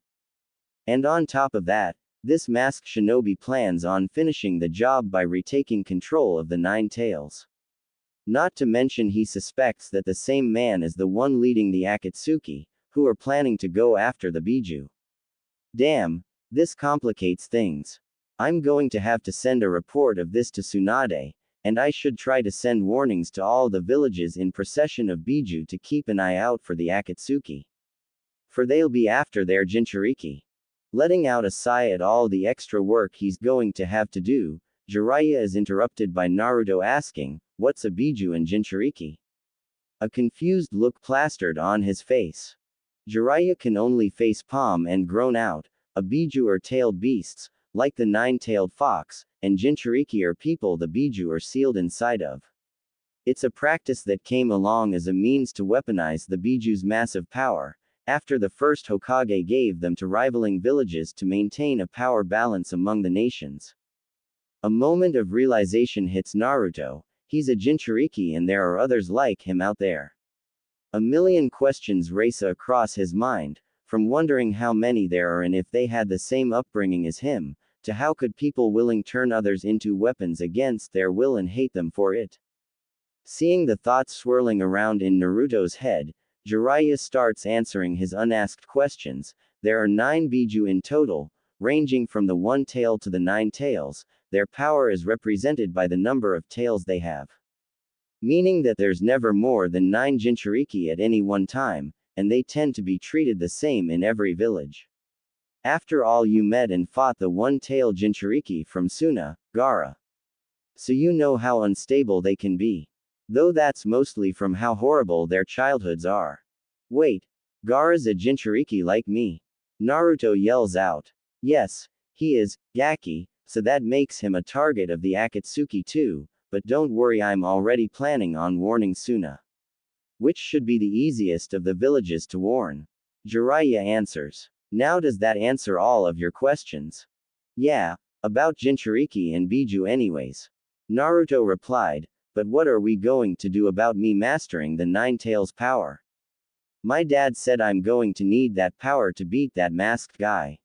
Speaker 1: And on top of that, this masked shinobi plans on finishing the job by retaking control of the 9 tails. Not to mention he suspects that the same man is the one leading the Akatsuki, who are planning to go after the Biju. Damn, this complicates things. I'm going to have to send a report of this to Tsunade, and I should try to send warnings to all the villages in procession of Biju to keep an eye out for the Akatsuki. For they'll be after their Jinchuriki. Letting out a sigh at all the extra work he's going to have to do, Jiraiya is interrupted by Naruto asking, "What's a Biju and Jinchuriki?" A confused look plastered on his face. Jiraiya can only face palm and groan out, "A Biju are tailed beasts, like the 9-tailed fox, and Jinchuriki are people the Biju are sealed inside of. It's a practice that came along as a means to weaponize the Biju's massive power, after the first Hokage gave them to rivaling villages to maintain a power balance among the nations." A moment of realization hits Naruto, he's a Jinchuriki and there are others like him out there. A million questions race across his mind, from wondering how many there are and if they had the same upbringing as him, to how could people willing turn others into weapons against their will and hate them for it. Seeing the thoughts swirling around in Naruto's head, Jiraiya starts answering his unasked questions. There are 9 Biju in total, ranging from the 1 tail to the 9 tails, their power is represented by the number of tails they have. Meaning that there's never more than 9 Jinchuriki at any one time, and they tend to be treated the same in every village. After all, you met and fought the 1-tailed Jinchuriki from Suna, Gaara. So you know how unstable they can be. Though that's mostly from how horrible their childhoods are. Wait, Gaara's a Jinchuriki like me? Naruto yells out. Yes, he is, Gaki, so that makes him a target of the Akatsuki too, but don't worry, I'm already planning on warning Suna. Which should be the easiest of the villages to warn. Jiraiya answers. Now does that answer all of your questions? Yeah, about Jinchuriki and Biju anyways. Naruto replied, but what are we going to do about me mastering the 9 tails power? My dad said I'm going to need that power to beat that masked guy.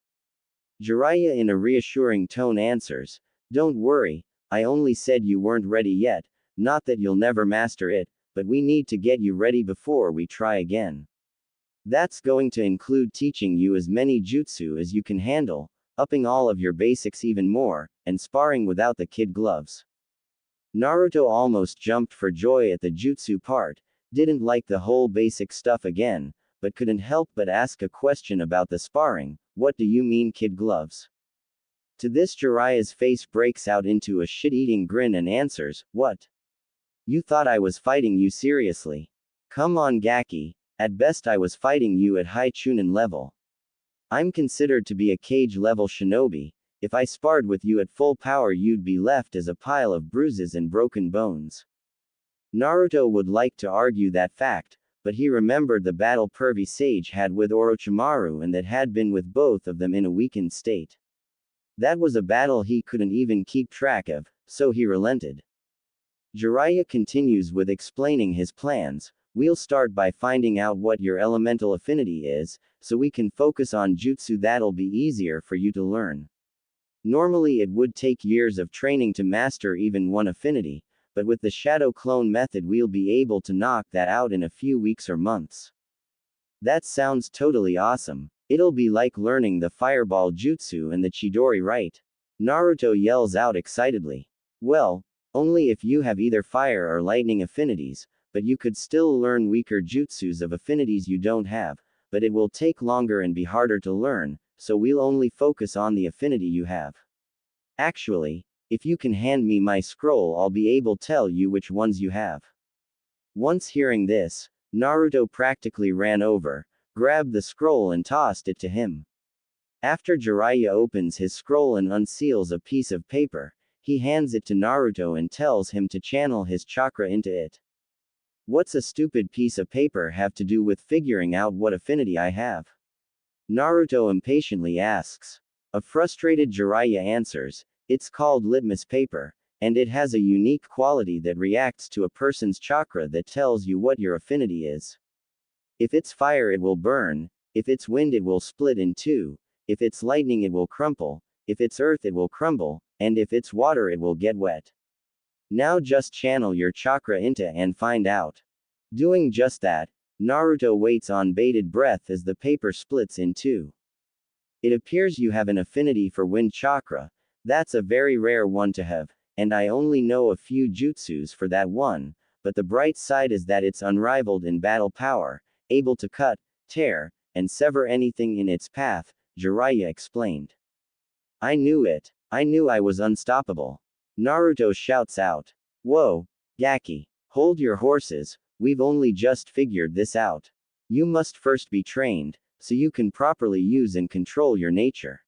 Speaker 1: Jiraiya in a reassuring tone answers, "Don't worry, I only said you weren't ready yet, not that you'll never master it, but we need to get you ready before we try again. That's going to include teaching you as many jutsu as you can handle, upping all of your basics even more, and sparring without the kid gloves." Naruto almost jumped for joy at the jutsu part, didn't like the whole basic stuff again, but couldn't help but ask a question about the sparring. "What do you mean kid gloves?" To this Jiraiya's face breaks out into a shit-eating grin and answers, "What? You thought I was fighting you seriously? Come on Gaki, at best I was fighting you at high Chunin level. I'm considered to be a cage-level shinobi. If I sparred with you at full power you'd be left as a pile of bruises and broken bones." Naruto would like to argue that fact, but he remembered the battle Pervy Sage had with Orochimaru and that had been with both of them in a weakened state. That was a battle he couldn't even keep track of, so he relented. Jiraiya continues with explaining his plans. "We'll start by finding out what your elemental affinity is, so we can focus on jutsu that'll be easier for you to learn. Normally it would take years of training to master even one affinity, but with the shadow clone method we'll be able to knock that out in a few weeks or months." That sounds totally awesome. It'll be like learning the fireball jutsu and the Chidori, right? Naruto yells out excitedly. "Well, only if you have either fire or lightning affinities, but you could still learn weaker jutsus of affinities you don't have, but it will take longer and be harder to learn, so we'll only focus on the affinity you have. Actually, if you can hand me my scroll I'll be able to tell you which ones you have." Once hearing this, Naruto practically ran over, grabbed the scroll and tossed it to him. After Jiraiya opens his scroll and unseals a piece of paper, he hands it to Naruto and tells him to channel his chakra into it. "What's a stupid piece of paper have to do with figuring out what affinity I have?" Naruto impatiently asks. A frustrated Jiraiya answers, "It's called litmus paper, and it has a unique quality that reacts to a person's chakra that tells you what your affinity is. If it's fire it will burn, if it's wind it will split in two, if it's lightning it will crumple, if it's earth it will crumble, and if it's water it will get wet. Now just channel your chakra into and find out." Doing just that, Naruto waits on bated breath as the paper splits in two. "It appears you have an affinity for wind chakra. That's a very rare one to have, and I only know a few jutsus for that one, but the bright side is that it's unrivaled in battle power, able to cut, tear, and sever anything in its path," Jiraiya explained. "I knew it. I knew I was unstoppable." Naruto shouts out. "Whoa, Gaki, hold your horses, we've only just figured this out. You must first be trained, so you can properly use and control your nature.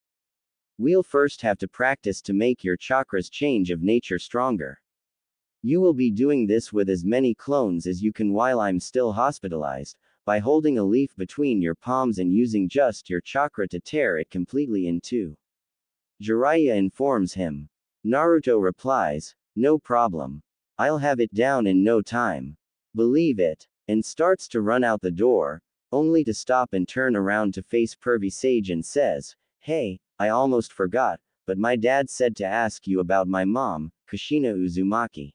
Speaker 1: We'll first have to practice to make your chakra's change of nature stronger. You will be doing this with as many clones as you can while I'm still hospitalized, by holding a leaf between your palms and using just your chakra to tear it completely in two." Jiraiya informs him. Naruto replies, "No problem. I'll have it down in no time. Believe it," and starts to run out the door, only to stop and turn around to face Pervy Sage and says, "Hey, I almost forgot, but my dad said to ask you about my mom, Kushina Uzumaki."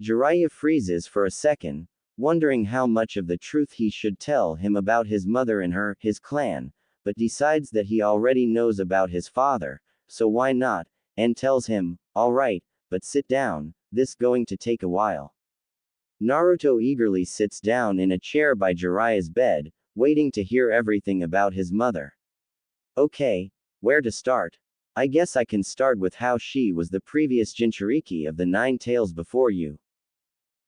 Speaker 1: Jiraiya freezes for a second, wondering how much of the truth he should tell him about his mother and his clan, but decides that he already knows about his father, so why not, and tells him, "All right, but sit down, this going to take a while." Naruto eagerly sits down in a chair by Jiraiya's bed, waiting to hear everything about his mother. "Okay, where to start? I guess I can start with how she was the previous Jinchuriki of the Nine Tails before you."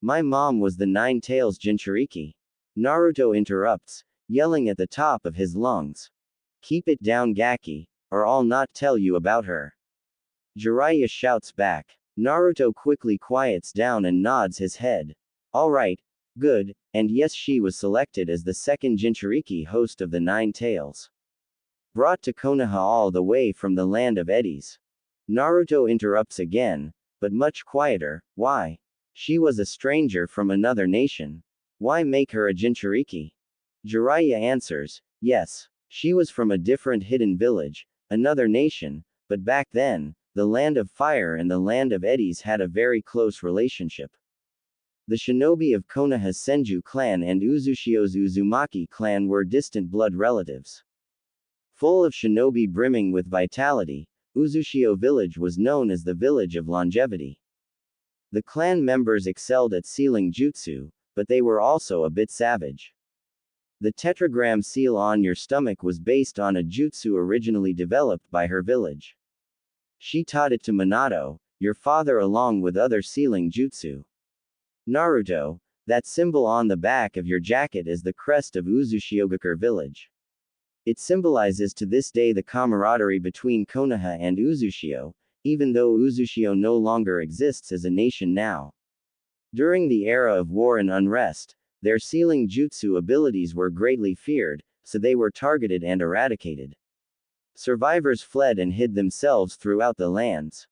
Speaker 1: "My mom was the Nine Tails Jinchuriki," Naruto interrupts, yelling at the top of his lungs. "Keep it down Gaki, or I'll not tell you about her." Jiraiya shouts back. Naruto quickly quiets down and nods his head. "Alright, good, and yes she was selected as the second Jinchuriki host of the Nine Tails. Brought to Konoha all the way from the land of eddies." Naruto interrupts again, but much quieter, "Why? She was a stranger from another nation. Why make her a Jinchuriki?" Jiraiya answers, "Yes. She was from a different hidden village, another nation, but back then, the Land of Fire and the Land of Eddies had a very close relationship. The shinobi of Konoha's Senju clan and Uzushio's Uzumaki clan were distant blood relatives. Full of shinobi brimming with vitality, Uzushio village was known as the Village of Longevity. The clan members excelled at sealing jutsu, but they were also a bit savage. The tetragram seal on your stomach was based on a jutsu originally developed by her village. She taught it to Minato, your father, along with other sealing jutsu. Naruto, that symbol on the back of your jacket is the crest of Uzushiogakure village. It symbolizes to this day the camaraderie between Konoha and Uzushio, even though Uzushio no longer exists as a nation now. During the era of war and unrest, their sealing jutsu abilities were greatly feared, so they were targeted and eradicated. Survivors fled and hid themselves throughout the lands.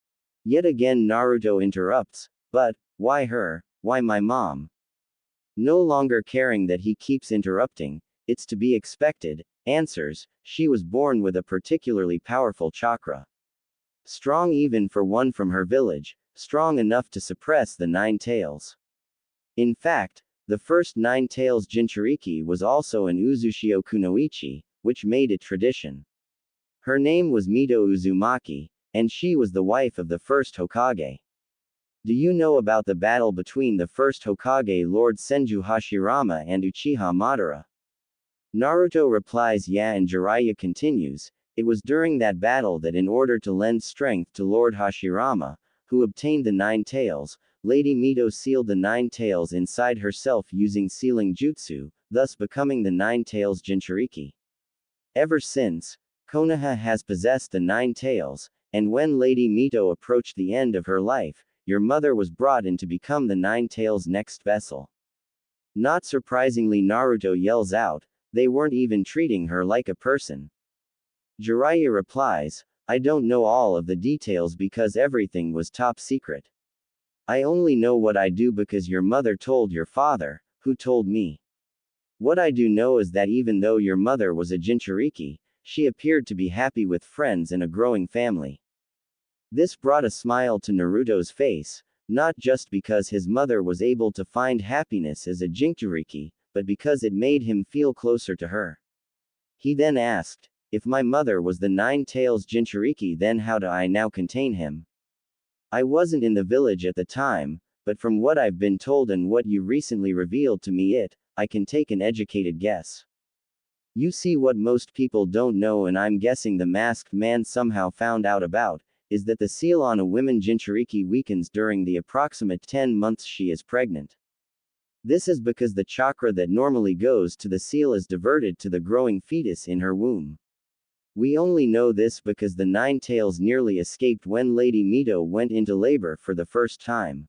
Speaker 1: Yet again Naruto interrupts, but, why her, why my mom? No longer caring that he keeps interrupting, it's to be expected, answers, she was born with a particularly powerful chakra. Strong even for one from her village, strong enough to suppress the Nine Tails. In fact, the first Nine Tails Jinchuriki was also an Uzushio kunoichi, which made it tradition. Her name was Mito Uzumaki, and she was the wife of the first Hokage. Do you know about the battle between the first Hokage Lord Senju Hashirama and Uchiha Madara? Naruto replies yeah, and Jiraiya continues, it was during that battle that in order to lend strength to Lord Hashirama, who obtained the Nine Tails, Lady Mito sealed the Nine Tails inside herself using sealing jutsu, thus becoming the Nine Tails Jinchuriki. Ever since, Konoha has possessed the Nine Tails, and when Lady Mito approached the end of her life, your mother was brought in to become the Nine Tails' next vessel. Not surprisingly, Naruto yells out, they weren't even treating her like a person. Jiraiya replies, I don't know all of the details because everything was top secret. I only know what I do because your mother told your father, who told me. What I do know is that even though your mother was a Jinchuriki, she appeared to be happy with friends and a growing family. This brought a smile to Naruto's face, not just because his mother was able to find happiness as a Jinchuriki, but because it made him feel closer to her. He then asked, if my mother was the Nine Tails Jinchuriki, then how do I now contain him? I wasn't in the village at the time, but from what I've been told and what you recently revealed to me, I can take an educated guess. You see, what most people don't know, and I'm guessing the masked man somehow found out about, is that the seal on a woman Jinchuriki weakens during the approximate 10 months she is pregnant. This is because the chakra that normally goes to the seal is diverted to the growing fetus in her womb. We only know this because the Nine Tails nearly escaped when Lady Mito went into labor for the first time.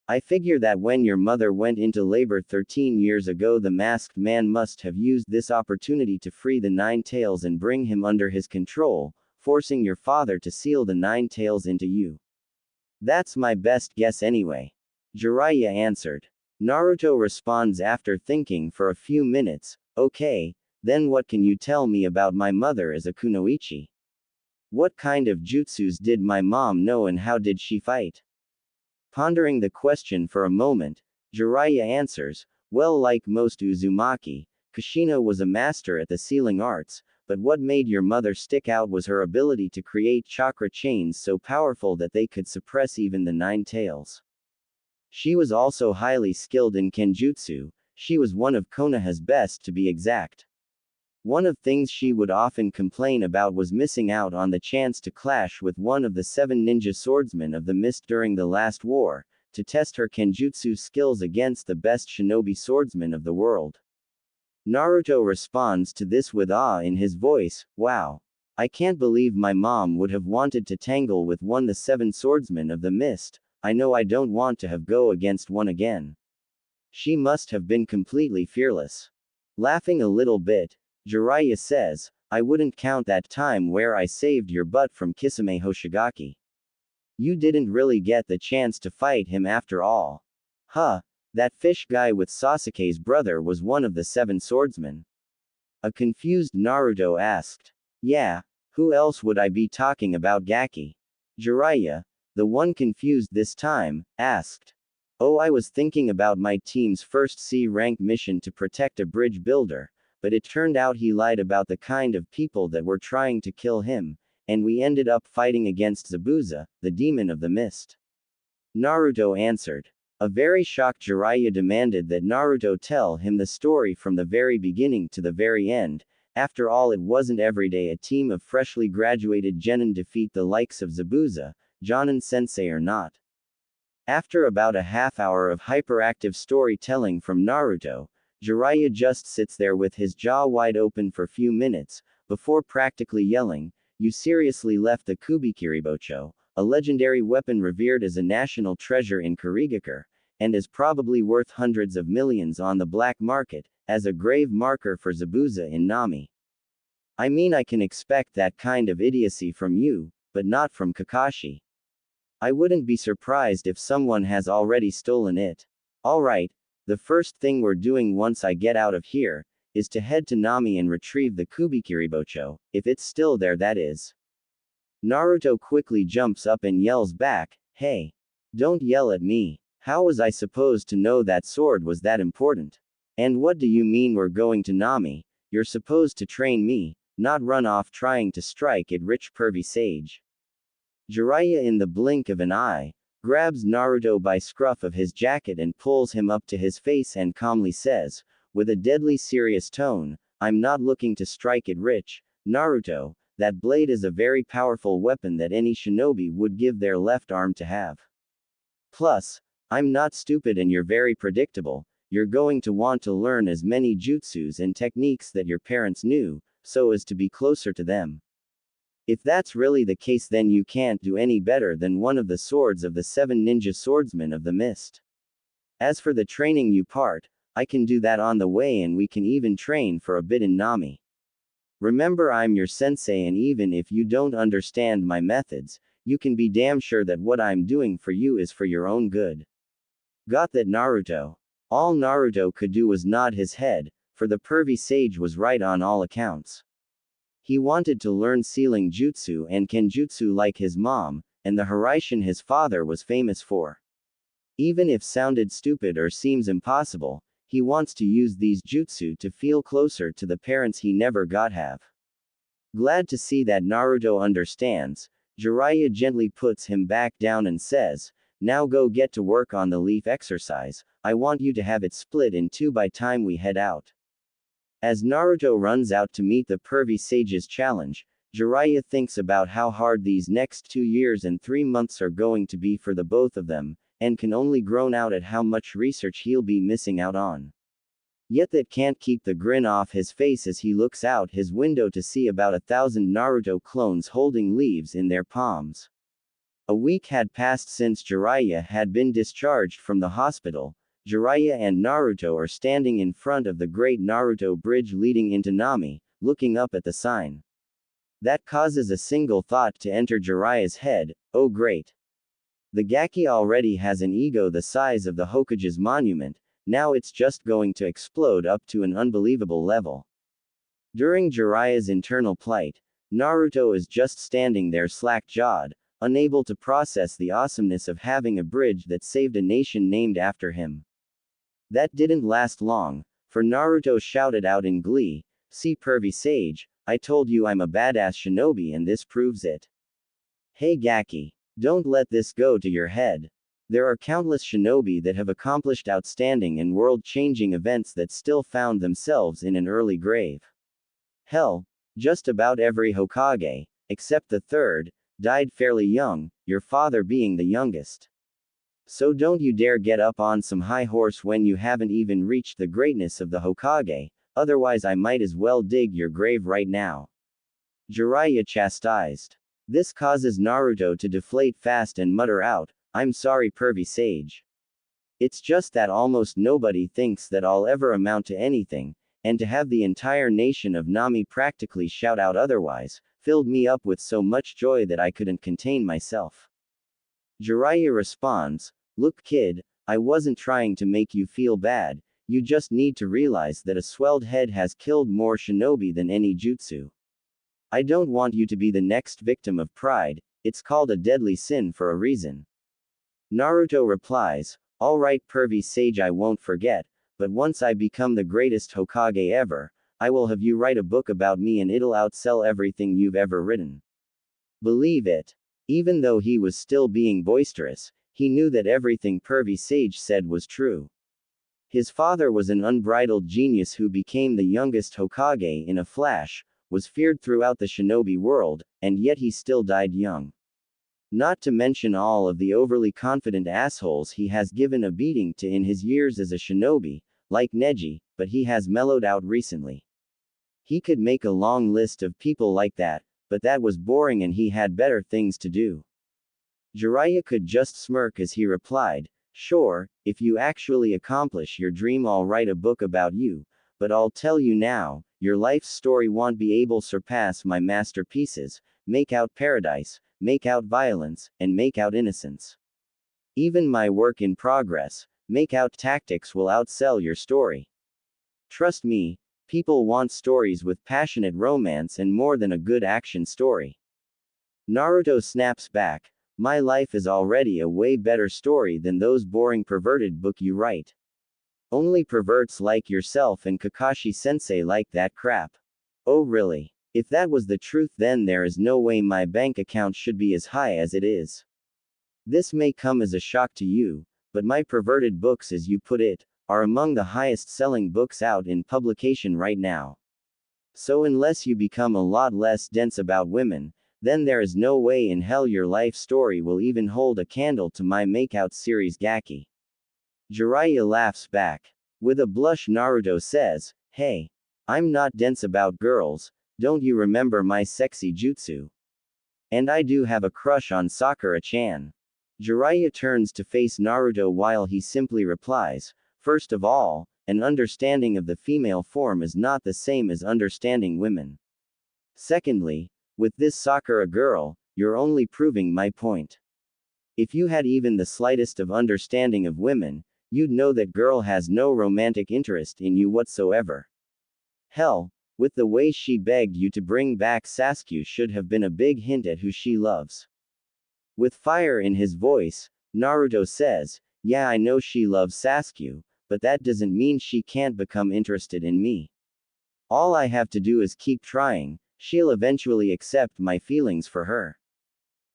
Speaker 1: I figure that when your mother went into labor 13 years ago, the masked man must have used this opportunity to free the Nine Tails and bring him under his control, forcing your father to seal the Nine Tails into you. That's my best guess anyway. Jiraiya answered. Naruto responds after thinking for a few minutes, okay, then what can you tell me about my mother as a kunoichi? What kind of jutsus did my mom know and how did she fight? Pondering the question for a moment, Jiraiya answers, well, like most Uzumaki, Kushina was a master at the sealing arts, but what made your mother stick out was her ability to create chakra chains so powerful that they could suppress even the Nine Tails. She was also highly skilled in kenjutsu, she was one of Konoha's best to be exact. One of things she would often complain about was missing out on the chance to clash with one of the 7 ninja swordsmen of the mist during the last war, to test her kenjutsu skills against the best shinobi swordsman of the world. Naruto responds to this with awe in his voice, wow. I can't believe my mom would have wanted to tangle with one of the 7 swordsmen of the mist, I know I don't want to have go against one again. She must have been completely fearless. Laughing a little bit, Jiraiya says, I wouldn't count that time where I saved your butt from Kisame Hoshigaki. You didn't really get the chance to fight him after all. Huh, that fish guy with Sasuke's brother was one of the 7 swordsmen. A confused Naruto asked. Yeah, Who else would I be talking about, Gaki? Jiraiya, the one confused this time, asked. Oh, I was thinking about my team's first C-rank mission to protect a bridge builder, but it turned out he lied about the kind of people that were trying to kill him, and we ended up fighting against Zabuza, the demon of the mist. Naruto answered. A very shocked Jiraiya demanded that Naruto tell him the story from the very beginning to the very end. After all, it wasn't every day a team of freshly graduated genin defeat the likes of Zabuza, Jonin-sensei or not. After about a half hour of hyperactive storytelling from Naruto, Jiraiya just sits there with his jaw wide open for few minutes, before practically yelling, "You seriously left the Kubikiribocho, a legendary weapon revered as a national treasure in Kurigakure, and is probably worth hundreds of millions on the black market, as a grave marker for Zabuza in Nami. I mean, I can expect that kind of idiocy from you, but not from Kakashi. I wouldn't be surprised if someone has already stolen it. Alright, the first thing we're doing once I get out of here, is to head to Nami and retrieve the Kubikiribocho, if it's still there, that is." Naruto quickly jumps up and yells back, "Hey! Don't yell at me. How was I supposed to know that sword was that important? And what do you mean we're going to Nami? You're supposed to train me, not run off trying to strike it, rich pervy sage." Jiraiya, in the blink of an eye, grabs Naruto by scruff of his jacket and pulls him up to his face and calmly says, with a deadly serious tone, "I'm not looking to strike it rich, Naruto. That blade is a very powerful weapon that any shinobi would give their left arm to have. Plus, I'm not stupid and you're very predictable. You're going to want to learn as many jutsus and techniques that your parents knew, so as to be closer to them. If that's really the case, then you can't do any better than one of the swords of the 7 ninja swordsmen of the mist. As for the training you part, I can do that on the way, and we can even train for a bit in Nami. Remember, I'm your sensei, and even if you don't understand my methods, you can be damn sure that what I'm doing for you is for your own good." Got that, Naruto? All Naruto could do was nod his head, for the pervy sage was right on all accounts. He wanted to learn sealing jutsu and kenjutsu like his mom, and the Hiraishin his father was famous for. Even if sounded stupid or seems impossible, he wants to use these jutsu to feel closer to the parents he never got have. Glad to see that Naruto understands, Jiraiya gently puts him back down and says, "Now go get to work on the leaf exercise. I want you to have it split in 2 by time we head out." As Naruto runs out to meet the pervy sage's challenge, Jiraiya thinks about how hard these next 2 years and 3 months are going to be for the both of them, and can only groan out at how much research he'll be missing out on. Yet that can't keep the grin off his face as he looks out his window to see about 1,000 Naruto clones holding leaves in their palms. A week had passed since Jiraiya had been discharged from the hospital. Jiraiya and Naruto are standing in front of the great Naruto bridge leading into Nami, looking up at the sign. That causes a single thought to enter Jiraiya's head: oh great. The Gaki already has an ego the size of the Hokage's monument, now it's just going to explode up to an unbelievable level. During Jiraiya's internal plight, Naruto is just standing there slack-jawed, unable to process the awesomeness of having a bridge that saved a nation named after him. That didn't last long, for Naruto shouted out in glee, "See, pervy sage, I told you I'm a badass shinobi and this proves it. Hey Gaki, don't let this go to your head. There are countless shinobi that have accomplished outstanding and world-changing events that still found themselves in an early grave. Hell, just about every Hokage, except the third, died fairly young, your father being the youngest. So don't you dare get up on some high horse when you haven't even reached the greatness of the Hokage, otherwise I might as well dig your grave right now." Jiraiya chastised. This causes Naruto to deflate fast and mutter out, "I'm sorry, pervy sage. It's just that almost nobody thinks that I'll ever amount to anything, and to have the entire nation of Nami practically shout out otherwise, filled me up with so much joy that I couldn't contain myself." Jiraiya responds, "Look kid, I wasn't trying to make you feel bad, you just need to realize that a swelled head has killed more shinobi than any jutsu. I don't want you to be the next victim of pride, it's called a deadly sin for a reason. Naruto replies, alright pervy sage, I won't forget, but once I become the greatest Hokage ever, I will have you write a book about me and it'll outsell everything you've ever written. Believe it. Even though he was still being boisterous, he knew that everything pervy sage said was true. His father was an unbridled genius who became the youngest Hokage in a flash, was feared throughout the shinobi world, and yet he still died young. Not to mention all of the overly confident assholes he has given a beating to in his years as a shinobi, like Neji, but he has mellowed out recently. He could make a long list of people like that, but that was boring and he had better things to do. Jiraiya could just smirk as he replied, sure, if you actually accomplish your dream I'll write a book about you, but I'll tell you now, your life's story won't be able to surpass my masterpieces, Make Out Paradise, Make Out Violence, and Make Out Innocence. Even my work in progress, Make Out Tactics will outsell your story. Trust me, people want stories with passionate romance and more than a good action story. Naruto snaps back, my life is already a way better story than those boring perverted book you write. Only perverts like yourself and Kakashi-sensei like that crap. Oh really? If that was the truth then there is no way my bank account should be as high as it is. This may come as a shock to you, but my perverted books as you put it, are among the highest selling books out in publication right now. So unless you become a lot less dense about women, then there is no way in hell your life story will even hold a candle to my Makeout series Gaki. Jiraiya laughs back. With a blush Naruto says, hey, I'm not dense about girls, don't you remember my sexy jutsu? And I do have a crush on Sakura-chan. Jiraiya turns to face Naruto while he simply replies, first of all, an understanding of the female form is not the same as understanding women. Secondly, with this Sakura girl, you're only proving my point. If you had even the slightest of understanding of women, you'd know that girl has no romantic interest in you whatsoever. Hell, with the way she begged you to bring back Sasuke should have been a big hint at who she loves. With fire in his voice, Naruto says, yeah I know she loves Sasuke, but that doesn't mean she can't become interested in me. All I have to do is keep trying, she'll eventually accept my feelings for her.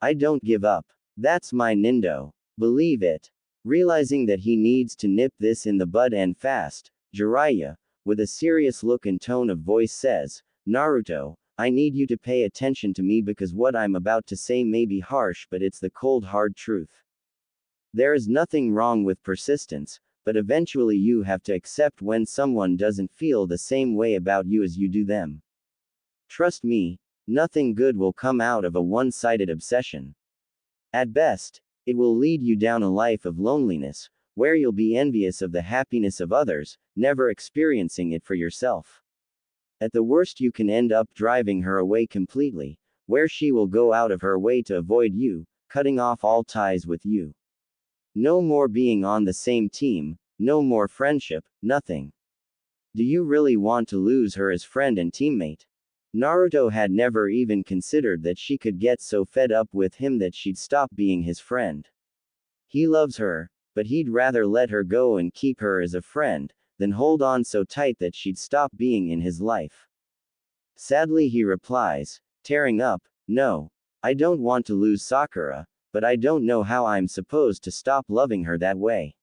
Speaker 1: I don't give up. That's my Nindo. Believe it. Realizing that he needs to nip this in the bud and fast, Jiraiya, with a serious look and tone of voice says, Naruto, I need you to pay attention to me because what I'm about to say may be harsh but it's the cold hard truth. There is nothing wrong with persistence, but eventually you have to accept when someone doesn't feel the same way about you as you do them. Trust me, nothing good will come out of a one-sided obsession. At best, it will lead you down a life of loneliness, where you'll be envious of the happiness of others, never experiencing it for yourself. At the worst you can end up driving her away completely, where she will go out of her way to avoid you, cutting off all ties with you. No more being on the same team, no more friendship, nothing. Do you really want to lose her as friend and teammate? Naruto had never even considered that she could get so fed up with him that she'd stop being his friend. He loves her, but he'd rather let her go and keep her as a friend, than hold on so tight that she'd stop being in his life. Sadly he replies, tearing up, no, I don't want to lose Sakura, but I don't know how I'm supposed to stop loving her that way.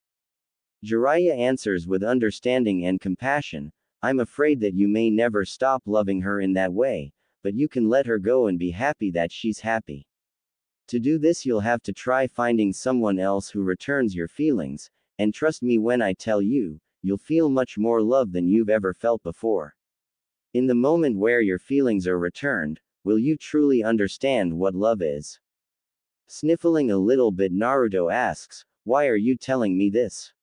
Speaker 1: Jiraiya answers with understanding and compassion, I'm afraid that you may never stop loving her in that way, but you can let her go and be happy that she's happy. To do this you'll have to try finding someone else who returns your feelings, and trust me when I tell you, you'll feel much more love than you've ever felt before. In the moment where your feelings are returned, will you truly understand what love is? Sniffling a little bit Naruto asks, why are you telling me this?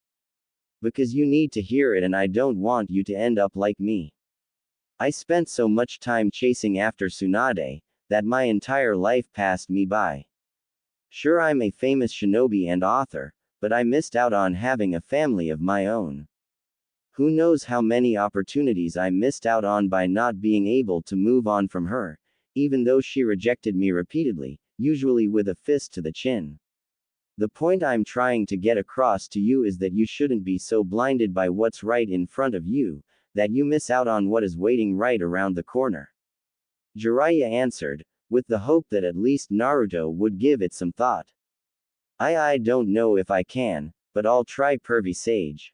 Speaker 1: Because you need to hear it and I don't want you to end up like me. I spent so much time chasing after Tsunade, that my entire life passed me by. Sure I'm a famous shinobi and author, but I missed out on having a family of my own. Who knows how many opportunities I missed out on by not being able to move on from her, even though she rejected me repeatedly, usually with a fist to the chin. The point I'm trying to get across to you is that you shouldn't be so blinded by what's right in front of you, that you miss out on what is waiting right around the corner. Jiraiya answered, with the hope that at least Naruto would give it some thought. I don't know if I can, but I'll try, pervy sage.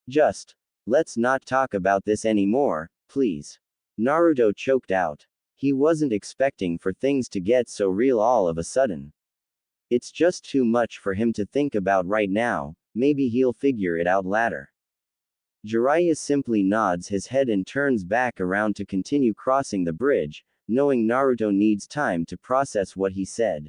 Speaker 1: Just, let's not talk about this anymore, please. Naruto choked out. He wasn't expecting for things to get so real all of a sudden. It's just too much for him to think about right now, maybe he'll figure it out later. Jiraiya simply nods his head and turns back around to continue crossing the bridge, knowing Naruto needs time to process what he said.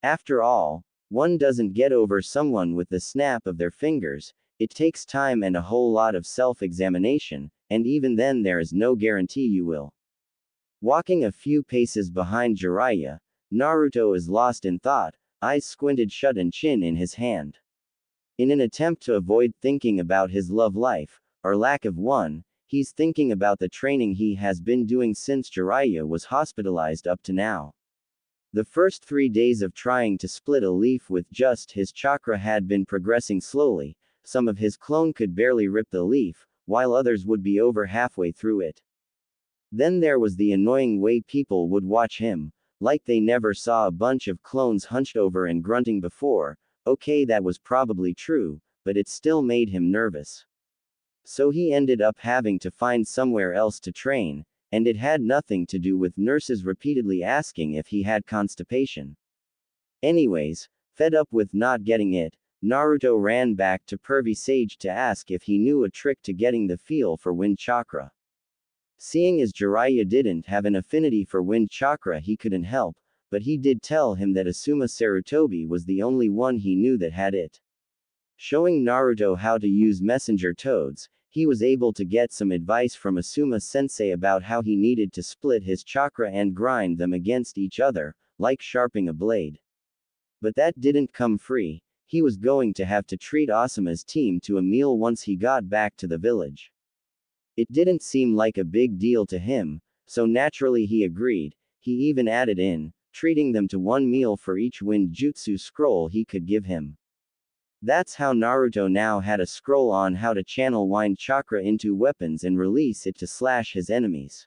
Speaker 1: After all, one doesn't get over someone with the snap of their fingers, it takes time and a whole lot of self-examination, and even then there is no guarantee you will. Walking a few paces behind Jiraiya, Naruto is lost in thought, eyes squinted shut and chin in his hand. In an attempt to avoid thinking about his love life, or lack of one, he's thinking about the training he has been doing since Jiraiya was hospitalized up to now. The first 3 days of trying to split a leaf with just his chakra had been progressing slowly, some of his clone could barely rip the leaf, while others would be over halfway through it. Then there was the annoying way people would watch him, like they never saw a bunch of clones hunched over and grunting before. Okay, that was probably true, but it still made him nervous. So he ended up having to find somewhere else to train, and it had nothing to do with nurses repeatedly asking if he had constipation. Anyways, fed up with not getting it, Naruto ran back to Pervy Sage to ask if he knew a trick to getting the feel for wind chakra. Seeing as Jiraiya didn't have an affinity for wind chakra, he couldn't help, but he did tell him that Asuma Sarutobi was the only one he knew that had it. Showing Naruto how to use messenger toads, he was able to get some advice from Asuma Sensei about how he needed to split his chakra and grind them against each other, like sharpening a blade. But that didn't come free, he was going to have to treat Asuma's team to a meal once he got back to the village. It didn't seem like a big deal to him, so naturally he agreed. He even added in, treating them to 1 meal for each wind jutsu scroll he could give him. That's how Naruto now had a scroll on how to channel wind chakra into weapons and release it to slash his enemies.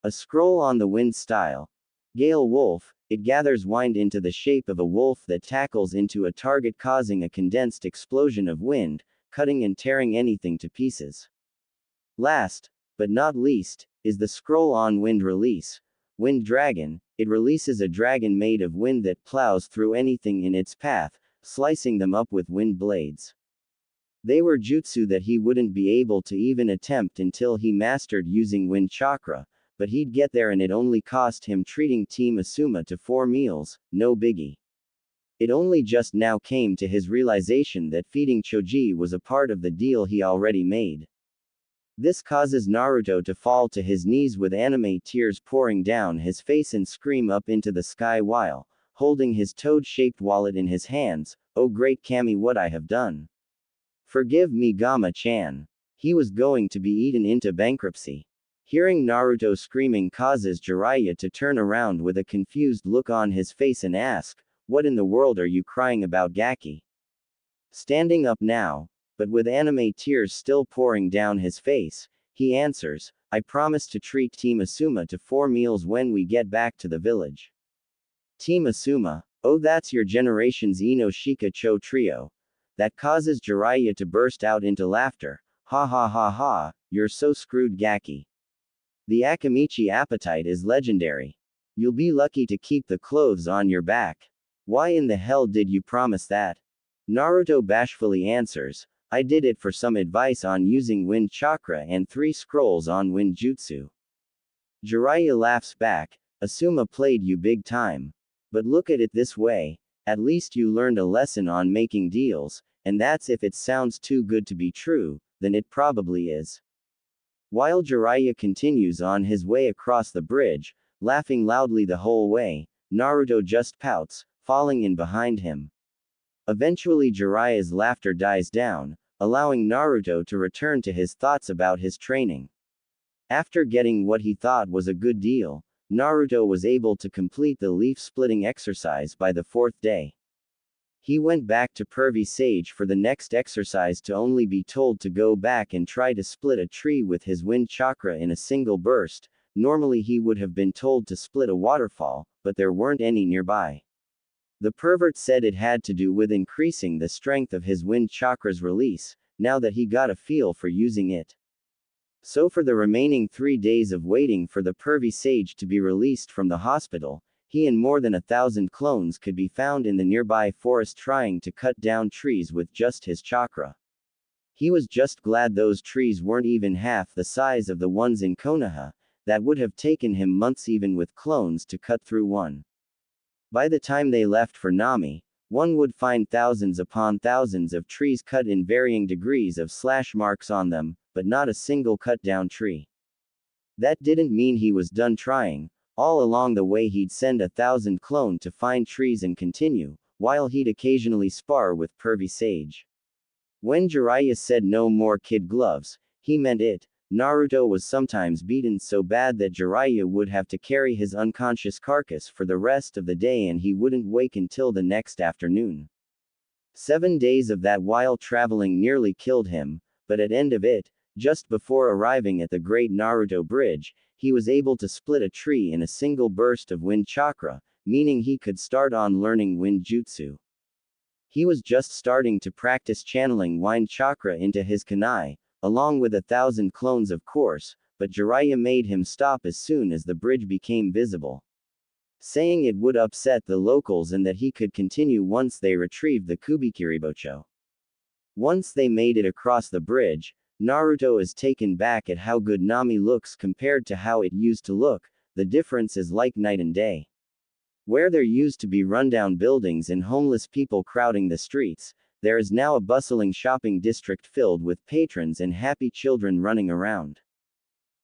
Speaker 1: A scroll on the wind style. Gale Wolf, it gathers wind into the shape of a wolf that tackles into a target, causing a condensed explosion of wind, cutting and tearing anything to pieces. Last, but not least, is the scroll on wind release. Wind Dragon, it releases a dragon made of wind that plows through anything in its path, slicing them up with wind blades. They were jutsu that he wouldn't be able to even attempt until he mastered using wind chakra, but he'd get there, and it only cost him treating Team Asuma to 4 meals, no biggie. It only just now came to his realization that feeding Choji was a part of the deal he already made. This causes Naruto to fall to his knees with anime tears pouring down his face and scream up into the sky while holding his toad-shaped wallet in his hands. Oh great Kami, what I have done. Forgive me, Gama-chan. He was going to be eaten into bankruptcy. Hearing Naruto screaming causes Jiraiya to turn around with a confused look on his face and ask, what in the world are you crying about, Gaki? Standing up now, but with anime tears still pouring down his face, he answers, I promise to treat Team Asuma to 4 meals when we get back to the village. Team Asuma, oh that's your generation's Ino Shika Cho trio. That causes Jiraiya to burst out into laughter. Ha ha ha ha, you're so screwed, Gaki. The Akamichi appetite is legendary. You'll be lucky to keep the clothes on your back. Why in the hell did you promise that? Naruto bashfully answers, I did it for some advice on using wind chakra and 3 scrolls on wind jutsu. Jiraiya laughs back, Asuma played you big time. But look at it this way, at least you learned a lesson on making deals, and that's if it sounds too good to be true, then it probably is. While Jiraiya continues on his way across the bridge, laughing loudly the whole way, Naruto just pouts, falling in behind him. Eventually Jiraiya's laughter dies down, allowing Naruto to return to his thoughts about his training. After getting what he thought was a good deal, Naruto was able to complete the leaf-splitting exercise by the fourth day. He went back to Pervy Sage for the next exercise to only be told to go back and try to split a tree with his wind chakra in a single burst. Normally he would have been told to split a waterfall, but there weren't any nearby. The pervert said it had to do with increasing the strength of his wind chakra's release, now that he got a feel for using it. So for the remaining 3 days of waiting for the Pervy Sage to be released from the hospital, he and more than 1,000 clones could be found in the nearby forest trying to cut down trees with just his chakra. He was just glad those trees weren't even half the size of the ones in Konoha. That would have taken him months even with clones to cut through one. By the time they left for Nami, one would find thousands upon thousands of trees cut in varying degrees of slash marks on them, but not a single cut down tree. That didn't mean he was done trying. All along the way he'd send 1,000 clone to find trees and continue, while he'd occasionally spar with Pervy Sage. When Jiraiya said no more kid gloves, he meant it. Naruto was sometimes beaten so bad that Jiraiya would have to carry his unconscious carcass for the rest of the day and he wouldn't wake until the next afternoon. 7 days of that while traveling nearly killed him, but at end of it, just before arriving at the Great Naruto Bridge, he was able to split a tree in a single burst of wind chakra, meaning he could start on learning wind jutsu. He was just starting to practice channeling wind chakra into his kunai, along with 1,000 clones of course, but Jiraiya made him stop as soon as the bridge became visible, saying it would upset the locals and that he could continue once they retrieved the Kubikiribocho. Once they made it across the bridge, Naruto is taken back at how good Nami looks compared to how it used to look. The difference is like night and day. Where there used to be rundown buildings and homeless people crowding the streets, there is now a bustling shopping district filled with patrons and happy children running around.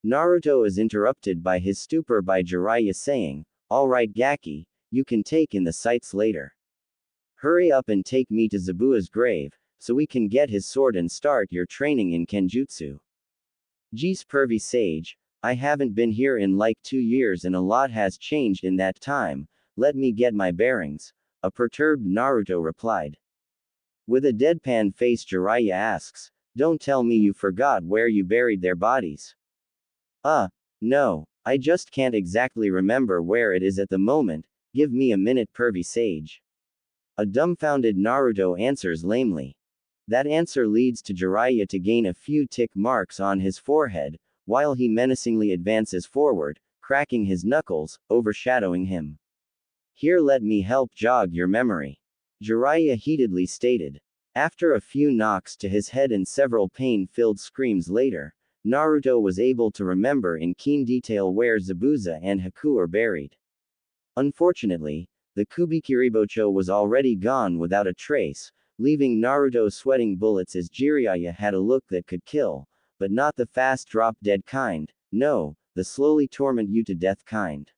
Speaker 1: Naruto is interrupted by his stupor by Jiraiya saying, "Alright Gaki, you can take in the sights later. Hurry up and take me to Zabua's grave, so we can get his sword and start your training in Kenjutsu." Geez Pervy Sage, I haven't been here in like 2 years and a lot has changed in that time, let me get my bearings, a perturbed Naruto replied. With a deadpan face Jiraiya asks, "Don't tell me you forgot where you buried their bodies." No, I just can't exactly remember where it is at the moment, give me a minute Pervy Sage. A dumbfounded Naruto answers lamely. That answer leads to Jiraiya to gain a few tick marks on his forehead, while he menacingly advances forward, cracking his knuckles, overshadowing him. "Here let me help jog your memory," Jiraiya heatedly stated. After a few knocks to his head and several pain-filled screams later, Naruto was able to remember in keen detail where Zabuza and Haku are buried. Unfortunately, the Kubikiribocho was already gone without a trace, leaving Naruto sweating bullets as Jiraiya had a look that could kill, but not the fast drop-dead kind, no, the slowly torment you to death kind.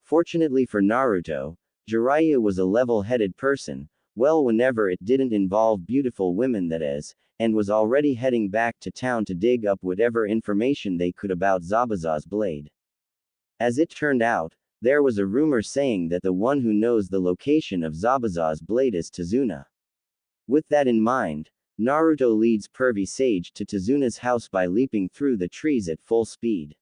Speaker 1: Fortunately for Naruto, Jiraiya was a level-headed person, well whenever it didn't involve beautiful women that is, and was already heading back to town to dig up whatever information they could about Zabuza's blade. As it turned out, there was a rumor saying that the one who knows the location of Zabuza's blade is Tazuna. With that in mind, Naruto leads Pervy Sage to Tazuna's house by leaping through the trees at full speed.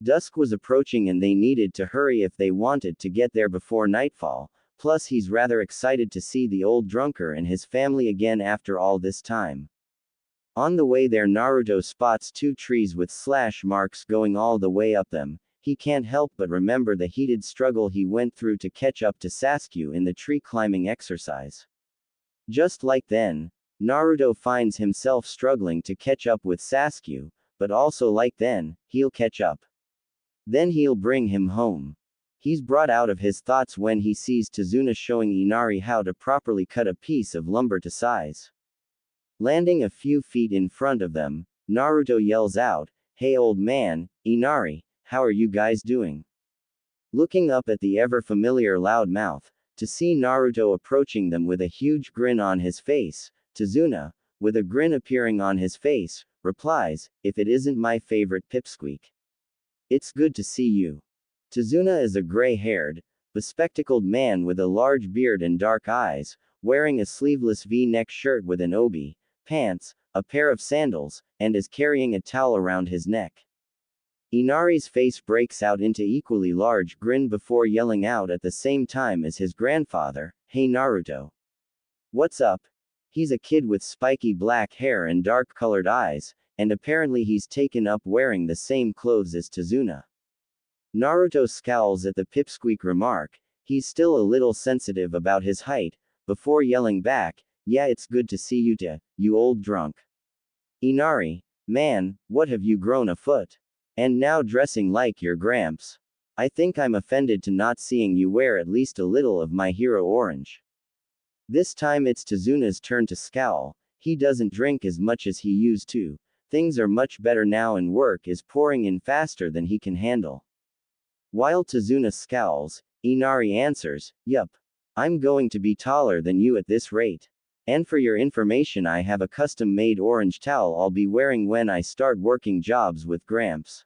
Speaker 1: Dusk was approaching and they needed to hurry if they wanted to get there before nightfall, plus he's rather excited to see the old drunker and his family again after all this time. On the way there Naruto spots 2 trees with slash marks going all the way up them. He can't help but remember the heated struggle he went through to catch up to Sasuke in the tree climbing exercise. Just like then, Naruto finds himself struggling to catch up with Sasuke, but also like then, he'll catch up. Then he'll bring him home. He's brought out of his thoughts when he sees Tazuna showing Inari how to properly cut a piece of lumber to size. Landing a few feet in front of them, Naruto yells out, "Hey old man, Inari, how are you guys doing?" Looking up at the ever-familiar loud mouth, to see Naruto approaching them with a huge grin on his face, Tazuna, with a grin appearing on his face, replies, "If it isn't my favorite pipsqueak. It's good to see you." Tazuna is a gray-haired, bespectacled man with a large beard and dark eyes, wearing a sleeveless V-neck shirt with an obi, pants, a pair of sandals, and is carrying a towel around his neck. Inari's face breaks out into equally large grin before yelling out at the same time as his grandfather, "Hey Naruto. What's up?" He's a kid with spiky black hair and dark-colored eyes, and apparently he's taken up wearing the same clothes as Tazuna. Naruto scowls at the pipsqueak remark. He's still a little sensitive about his height, before yelling back, "Yeah, it's good to see you too, you old drunk." Inari, man, what have you grown a foot? And now dressing like your gramps. I think I'm offended to not seeing you wear at least a little of my hero orange. This time it's Tazuna's turn to scowl. He doesn't drink as much as he used to. Things are much better now and work is pouring in faster than he can handle. While Tazuna scowls, Inari answers, "Yup. I'm going to be taller than you at this rate. And for your information, I have a custom-made orange towel I'll be wearing when I start working jobs with Gramps."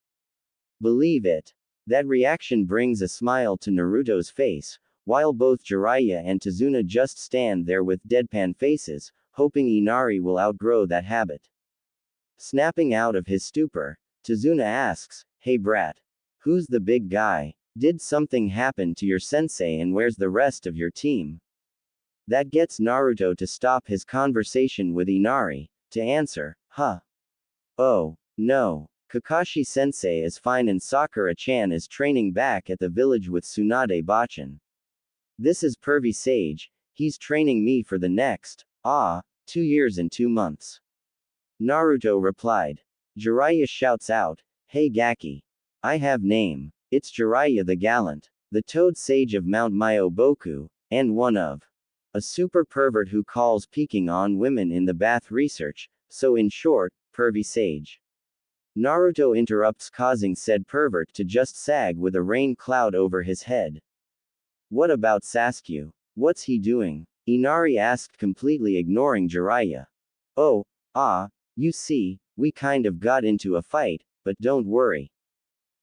Speaker 1: Believe it. That reaction brings a smile to Naruto's face, while both Jiraiya and Tazuna just stand there with deadpan faces, hoping Inari will outgrow that habit. Snapping out of his stupor, Tazuna asks, "Hey brat. Who's the big guy? Did something happen to your sensei and where's the rest of your team?" That gets Naruto to stop his conversation with Inari, to answer, "Huh. Oh, no. Kakashi-sensei is fine and Sakura-chan is training back at the village with Tsunade Bachan. This is Pervy Sage, he's training me for the next, 2 years and 2 months." Naruto replied. Jiraiya shouts out, "Hey Gaki. I have name. It's Jiraiya the Gallant, the Toad Sage of Mount Myoboku, and one of a super pervert who calls peeking on women in the bath research, so in short, Pervy Sage." Naruto interrupts, causing said pervert to just sag with a rain cloud over his head. "What about Sasuke? What's he doing?" Inari asked, completely ignoring Jiraiya. "Oh, you see, we kind of got into a fight, but don't worry.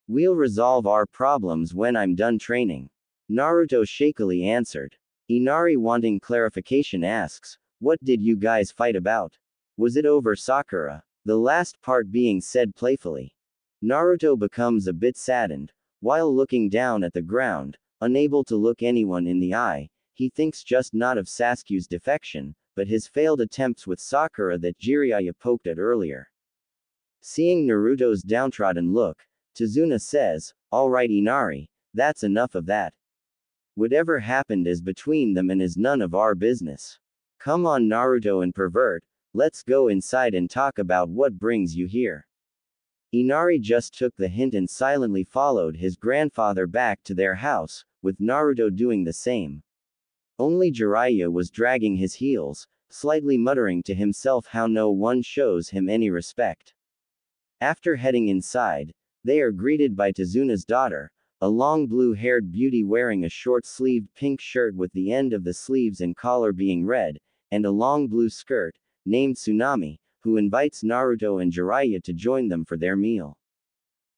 Speaker 1: We'll resolve our problems when I'm done training," Naruto shakily answered. Inari, wanting clarification, asks, "What did you guys fight about? Was it over Sakura?" The last part being said playfully. Naruto becomes a bit saddened, while looking down at the ground, unable to look anyone in the eye. He thinks just not of Sasuke's defection, but his failed attempts with Sakura that Jiraiya poked at earlier. Seeing Naruto's downtrodden look, Tazuna says, "Alright Inari, that's enough of that. Whatever happened is between them and is none of our business. Come on Naruto and pervert, let's go inside and talk about what brings you here." Inari just took the hint and silently followed his grandfather back to their house, with Naruto doing the same. Only Jiraiya was dragging his heels, slightly muttering to himself how no one shows him any respect. After heading inside, they are greeted by Tazuna's daughter, a long blue-haired beauty wearing a short-sleeved pink shirt with the end of the sleeves and collar being red, and a long blue skirt, named Tsunami, who invites Naruto and Jiraiya to join them for their meal.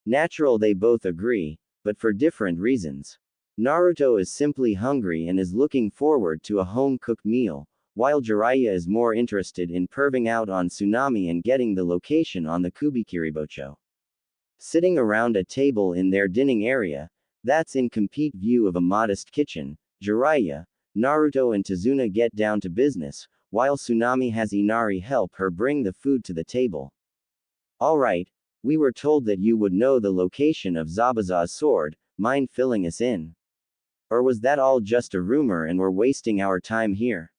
Speaker 1: Natural they both agree, but for different reasons. Naruto is simply hungry and is looking forward to a home-cooked meal, while Jiraiya is more interested in perving out on Tsunami and getting the location on the Kubikiribocho. Sitting around a table in their dining area, that's in complete view of a modest kitchen, Jiraiya, Naruto and Tazuna get down to business, while Tsunami has Inari help her bring the food to the table. "Alright, we were told that you would know the location of Zabuza's sword, mind filling us in? Or was that all just a rumor and we're wasting our time here?"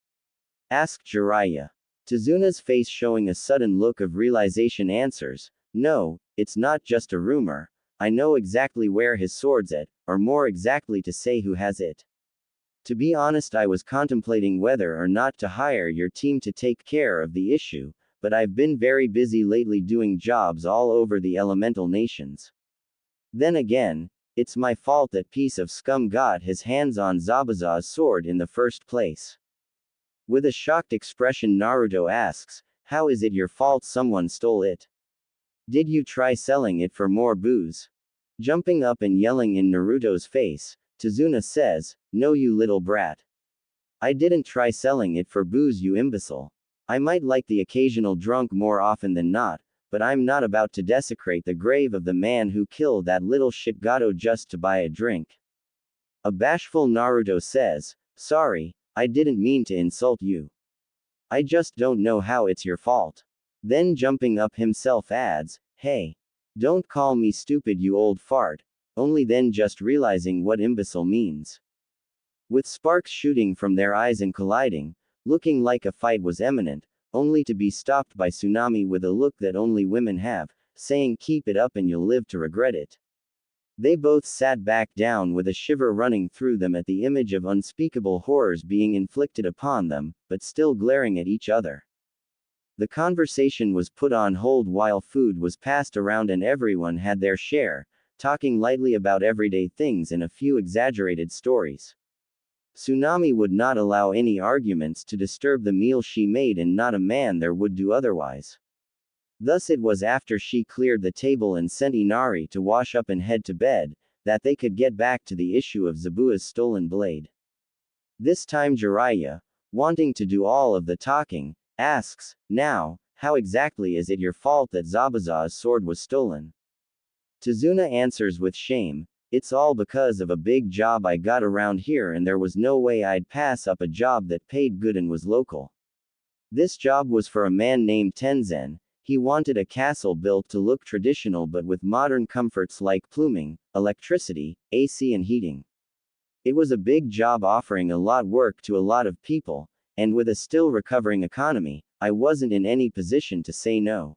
Speaker 1: asked Jiraiya. Tazuna's face showing a sudden look of realization answers, "No, it's not just a rumor. I know exactly where his sword's at, or more exactly to say who has it. To be honest, I was contemplating whether or not to hire your team to take care of the issue, but I've been very busy lately doing jobs all over the elemental nations. Then again, it's my fault that piece of scum got his hands on Zabuza's sword in the first place." With a shocked expression, Naruto asks, "How is it your fault? Someone stole it? Did you try selling it for more booze?" Jumping up and yelling in Naruto's face, Tazuna says, "No, you little brat. I didn't try selling it for booze, you imbecile. I might like the occasional drunk more often than not, but I'm not about to desecrate the grave of the man who killed that little shit Gato just to buy a drink." A bashful Naruto says, "Sorry, I didn't mean to insult you. I just don't know how it's your fault." Then jumping up himself adds, "Hey. Don't call me stupid, you old fart," only then just realizing what imbecile means. With sparks shooting from their eyes and colliding, looking like a fight was imminent, only to be stopped by Tsunami with a look that only women have, saying keep it up and you'll live to regret it. They both sat back down with a shiver running through them at the image of unspeakable horrors being inflicted upon them, but still glaring at each other. The conversation was put on hold while food was passed around and everyone had their share, talking lightly about everyday things and a few exaggerated stories. Tsunami would not allow any arguments to disturb the meal she made, and not a man there would do otherwise. Thus it was after she cleared the table and sent Inari to wash up and head to bed, that they could get back to the issue of Zabua's stolen blade. This time Jiraiya, wanting to do all of the talking, asks, "Now, how exactly is it your fault that Zabuza's sword was stolen?" Tazuna answers with shame, "It's all because of a big job I got around here, and there was no way I'd pass up a job that paid good and was local. This job was for a man named Tenzin. He wanted a castle built to look traditional but with modern comforts like plumbing, electricity, AC and heating. It was a big job offering a lot work to a lot of people, and with a still recovering economy, I wasn't in any position to say no."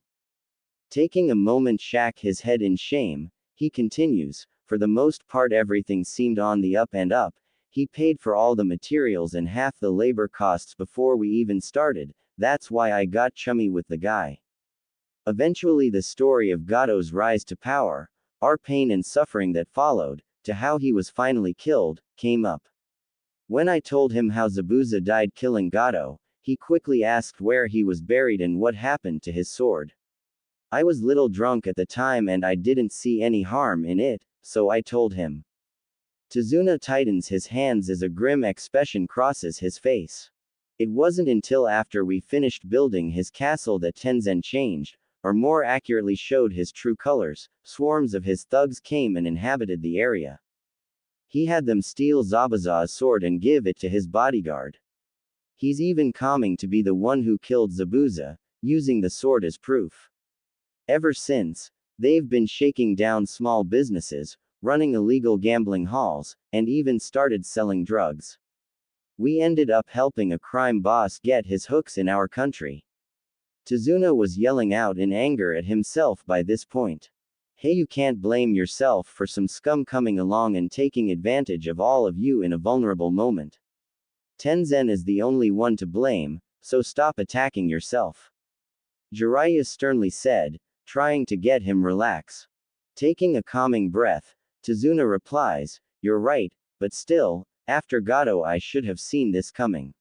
Speaker 1: Taking a moment shake his head in shame, he continues, "For the most part everything seemed on the up and up. He paid for all the materials and half the labor costs before we even started. That's why I got chummy with the guy." Eventually the story of Gato's rise to power, our pain and suffering that followed, to how he was finally killed, came up. When I told him how Zabuza died killing Gato, he quickly asked where he was buried and what happened to his sword. I was little drunk at the time and I didn't see any harm in it, so I told him. Tazuna tightens his hands as a grim expression crosses his face. It wasn't until after we finished building his castle that Tenzin changed, or more accurately showed his true colors. Swarms of his thugs came and inhabited the area. He had them steal Zabuza's sword and give it to his bodyguard. He's even claiming to be the one who killed Zabuza, using the sword as proof. Ever since, they've been shaking down small businesses, running illegal gambling halls, and even started selling drugs. We ended up helping a crime boss get his hooks in our country." Tazuna was yelling out in anger at himself by this point. Hey, you can't blame yourself for some scum coming along and taking advantage of all of you in a vulnerable moment. Tenzin is the only one to blame, so stop attacking yourself. Jiraiya sternly said, trying to get him relax. Taking a calming breath, Tazuna replies, "You're right, but still, after Gato I should have seen this coming.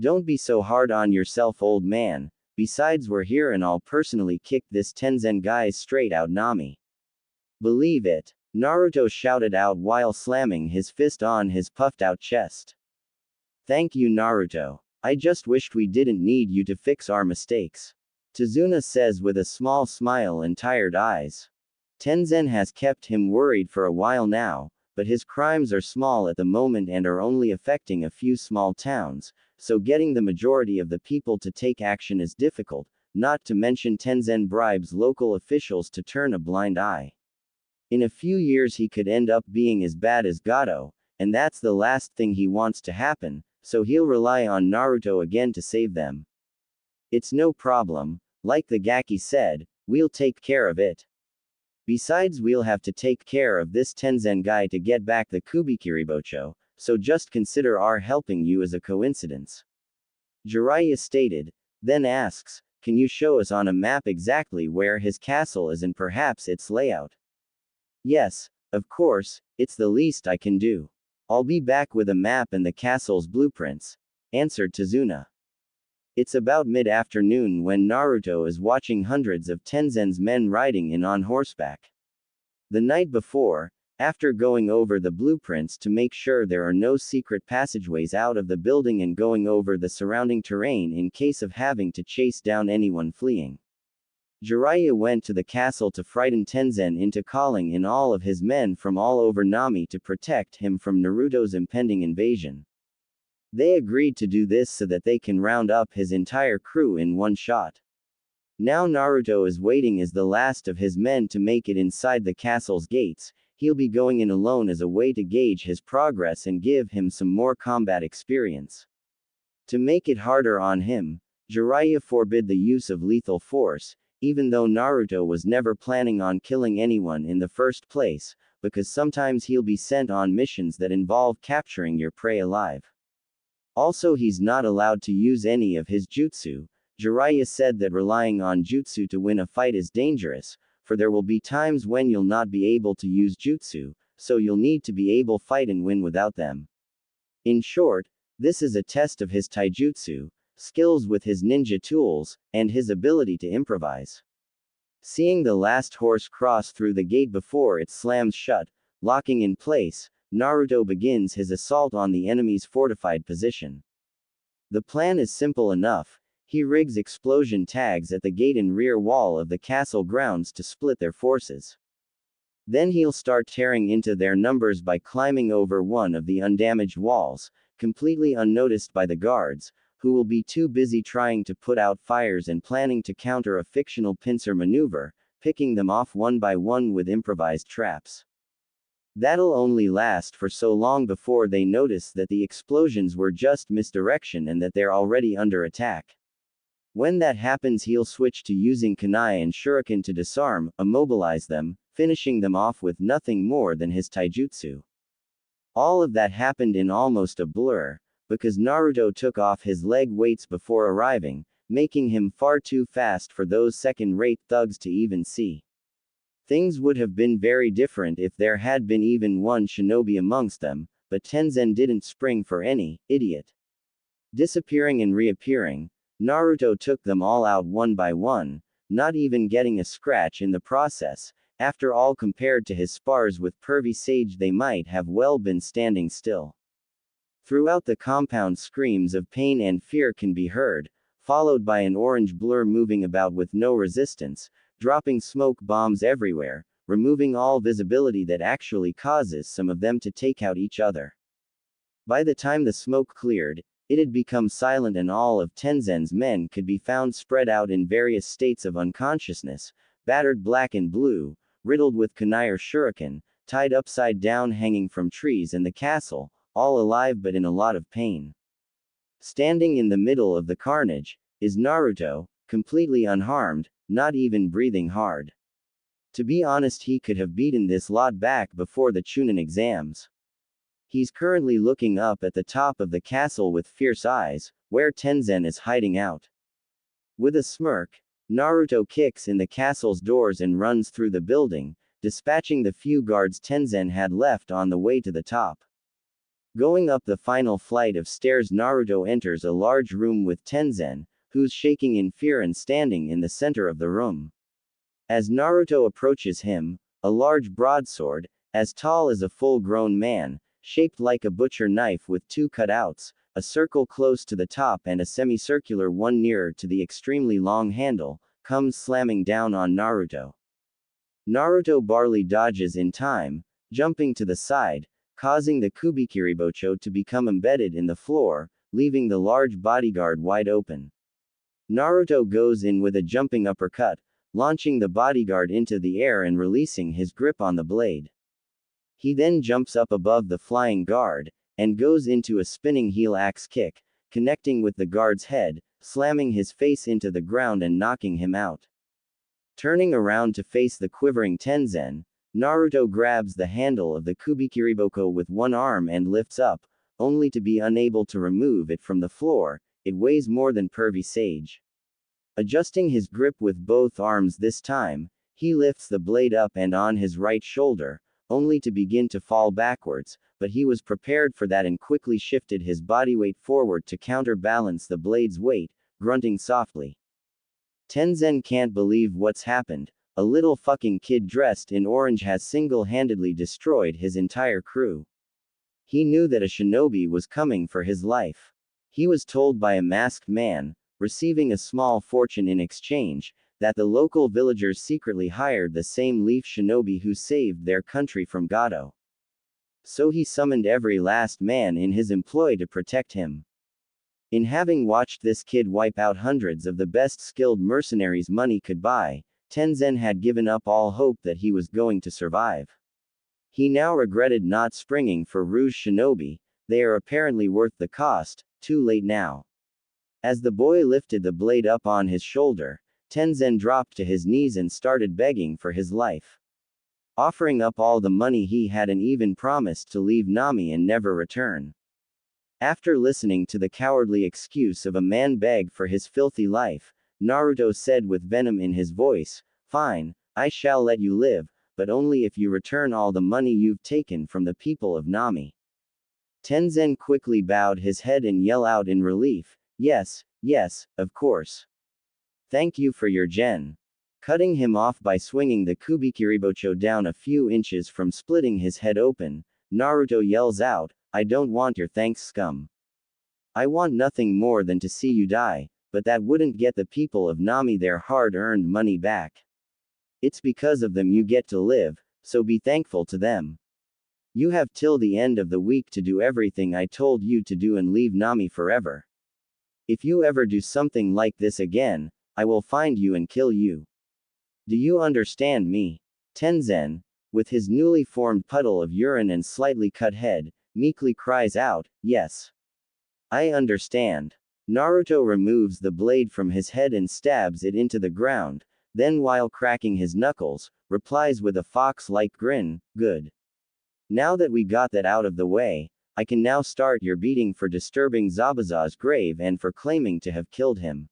Speaker 1: Don't be so hard on yourself, old man. Besides we're here and I'll personally kick this Tenzin guy's straight out Nami." "Believe it," Naruto shouted out while slamming his fist on his puffed out chest. "Thank you, Naruto. I just wished we didn't need you to fix our mistakes," Tazuna says with a small smile and tired eyes. Tenzin has kept him worried for a while now, but his crimes are small at the moment and are only affecting a few small towns, so getting the majority of the people to take action is difficult, not to mention Tenzin bribes local officials to turn a blind eye. In a few years he could end up being as bad as Gato, and that's the last thing he wants to happen, so he'll rely on Naruto again to save them. "It's no problem, like the Gaki said, we'll take care of it. Besides we'll have to take care of this Tenzin guy to get back the Kubikiribocho, so just consider our helping you as a coincidence," Jiraiya stated, then asks, "Can you show us on a map exactly where his castle is and perhaps its layout?" "Yes, of course, it's the least I can do. I'll be back with a map and the castle's blueprints," answered Tazuna. It's about mid-afternoon when Naruto is watching hundreds of Tenzin's men riding in on horseback. The night before, after going over the blueprints to make sure there are no secret passageways out of the building and going over the surrounding terrain in case of having to chase down anyone fleeing, Jiraiya went to the castle to frighten Tenzin into calling in all of his men from all over Nami to protect him from Naruto's impending invasion. They agreed to do this so that they can round up his entire crew in one shot. Now Naruto is waiting as the last of his men to make it inside the castle's gates. He'll be going in alone as a way to gauge his progress and give him some more combat experience. To make it harder on him, Jiraiya forbid the use of lethal force, even though Naruto was never planning on killing anyone in the first place, because sometimes he'll be sent on missions that involve capturing your prey alive. Also, he's not allowed to use any of his jutsu. Jiraiya said that relying on jutsu to win a fight is dangerous, for there will be times when you'll not be able to use jutsu, so you'll need to be able to fight and win without them. In short, this is a test of his taijutsu, skills with his ninja tools, and his ability to improvise. Seeing the last horse cross through the gate before it slams shut, locking in place, Naruto begins his assault on the enemy's fortified position. The plan is simple enough. He rigs explosion tags at the gate and rear wall of the castle grounds to split their forces. Then he'll start tearing into their numbers by climbing over one of the undamaged walls, completely unnoticed by the guards, who will be too busy trying to put out fires and planning to counter a fictional pincer maneuver, picking them off one by one with improvised traps. That'll only last for so long before they notice that the explosions were just misdirection and that they're already under attack. When that happens, he'll switch to using kunai and shuriken to disarm, immobilize them, finishing them off with nothing more than his taijutsu. All of that happened in almost a blur, because Naruto took off his leg weights before arriving, making him far too fast for those second-rate thugs to even see. Things would have been very different if there had been even one shinobi amongst them, but Tenzin didn't spring for any idiot. Disappearing and reappearing, Naruto took them all out one by one, not even getting a scratch in the process. After all, compared to his spars with pervy Sage, they might have well been standing still. Throughout the compound, screams of pain and fear can be heard, followed by an orange blur moving about with no resistance, dropping smoke bombs everywhere, removing all visibility that actually causes some of them to take out each other. By the time the smoke cleared, it had become silent and all of Tenzin's men could be found spread out in various states of unconsciousness, battered black and blue, riddled with kunai or shuriken, tied upside down hanging from trees in the castle, all alive but in a lot of pain. Standing in the middle of the carnage is Naruto, completely unharmed, not even breathing hard. To be honest, he could have beaten this lot back before the Chunin exams. He's currently looking up at the top of the castle with fierce eyes, where Tenzin is hiding out. With a smirk, Naruto kicks in the castle's doors and runs through the building, dispatching the few guards Tenzin had left on the way to the top. Going up the final flight of stairs, Naruto enters a large room with Tenzin, who's shaking in fear and standing in the center of the room. As Naruto approaches him, a large broadsword, as tall as a full-grown man, shaped like a butcher knife with two cutouts, a circle close to the top and a semicircular one nearer to the extremely long handle, comes slamming down on Naruto. Naruto barely dodges in time, jumping to the side, causing the Kubikiribocho to become embedded in the floor, leaving the large bodyguard wide open. Naruto goes in with a jumping uppercut, launching the bodyguard into the air and releasing his grip on the blade. He then jumps up above the flying guard, and goes into a spinning heel axe kick, connecting with the guard's head, slamming his face into the ground and knocking him out. Turning around to face the quivering Tenzin, Naruto grabs the handle of the Kubikiriboko with one arm and lifts up, only to be unable to remove it from the floor. It weighs more than pervy Sage. Adjusting his grip with both arms this time, he lifts the blade up and on his right shoulder, only to begin to fall backwards, but he was prepared for that and quickly shifted his body weight forward to counterbalance the blade's weight, grunting softly. Tenzin can't believe what's happened, a little fucking kid dressed in orange has single-handedly destroyed his entire crew. He knew that a shinobi was coming for his life. He was told by a masked man, receiving a small fortune in exchange, that the local villagers secretly hired the same leaf shinobi who saved their country from Gato. So he summoned every last man in his employ to protect him. In having watched this kid wipe out hundreds of the best skilled mercenaries money could buy, Tenzin had given up all hope that he was going to survive. He now regretted not springing for Rouge Shinobi. They are apparently worth the cost, too late now. As the boy lifted the blade up on his shoulder, Tenzin dropped to his knees and started begging for his life. Offering up all the money he had and even promised to leave Nami and never return. After listening to the cowardly excuse of a man beg for his filthy life, Naruto said with venom in his voice, "Fine, I shall let you live, but only if you return all the money you've taken from the people of Nami." Tenzin quickly bowed his head and yelled out in relief, "Yes, yes, of course. Thank you for your gen." Cutting him off by swinging the Kubikiribocho down a few inches from splitting his head open, Naruto yells out, "I don't want your thanks, scum. I want nothing more than to see you die, but that wouldn't get the people of Nami their hard-earned money back. It's because of them you get to live, so be thankful to them. You have till the end of the week to do everything I told you to do and leave Nami forever. If you ever do something like this again, I will find you and kill you. Do you understand me?" Tenzin, with his newly formed puddle of urine and slightly cut head, meekly cries out, "Yes. I understand." Naruto removes the blade from his head and stabs it into the ground, then while cracking his knuckles, replies with a fox-like grin, "Good. Now that we got that out of the way, I can now start your beating for disturbing Zabuza's grave and for claiming to have killed him."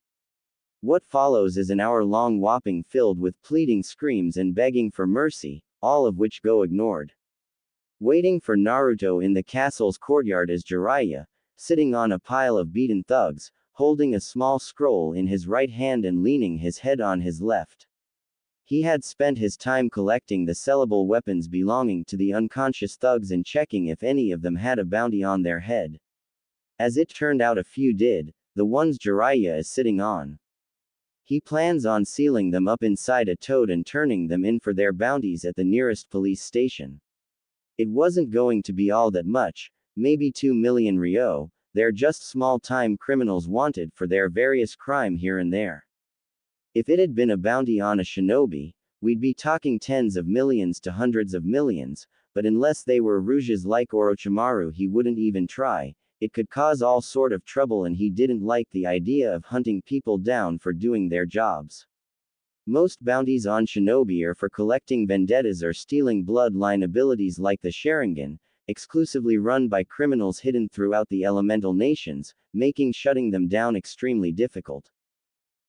Speaker 1: What follows is an hour-long whopping filled with pleading screams and begging for mercy, all of which go ignored. Waiting for Naruto in the castle's courtyard is Jiraiya, sitting on a pile of beaten thugs, holding a small scroll in his right hand and leaning his head on his left. He had spent his time collecting the sellable weapons belonging to the unconscious thugs and checking if any of them had a bounty on their head. As it turned out a few did, the ones Jiraiya is sitting on. He plans on sealing them up inside a toad and turning them in for their bounties at the nearest police station. It wasn't going to be all that much, maybe 2 million ryo, they're just small-time criminals wanted for their various crime here and there. If it had been a bounty on a shinobi, we'd be talking tens of millions to hundreds of millions, but unless they were Rouges like Orochimaru he wouldn't even try. It could cause all sort of trouble and he didn't like the idea of hunting people down for doing their jobs. Most bounties on shinobi are for collecting vendettas or stealing bloodline abilities like the Sharingan, exclusively run by criminals hidden throughout the elemental nations, making shutting them down extremely difficult.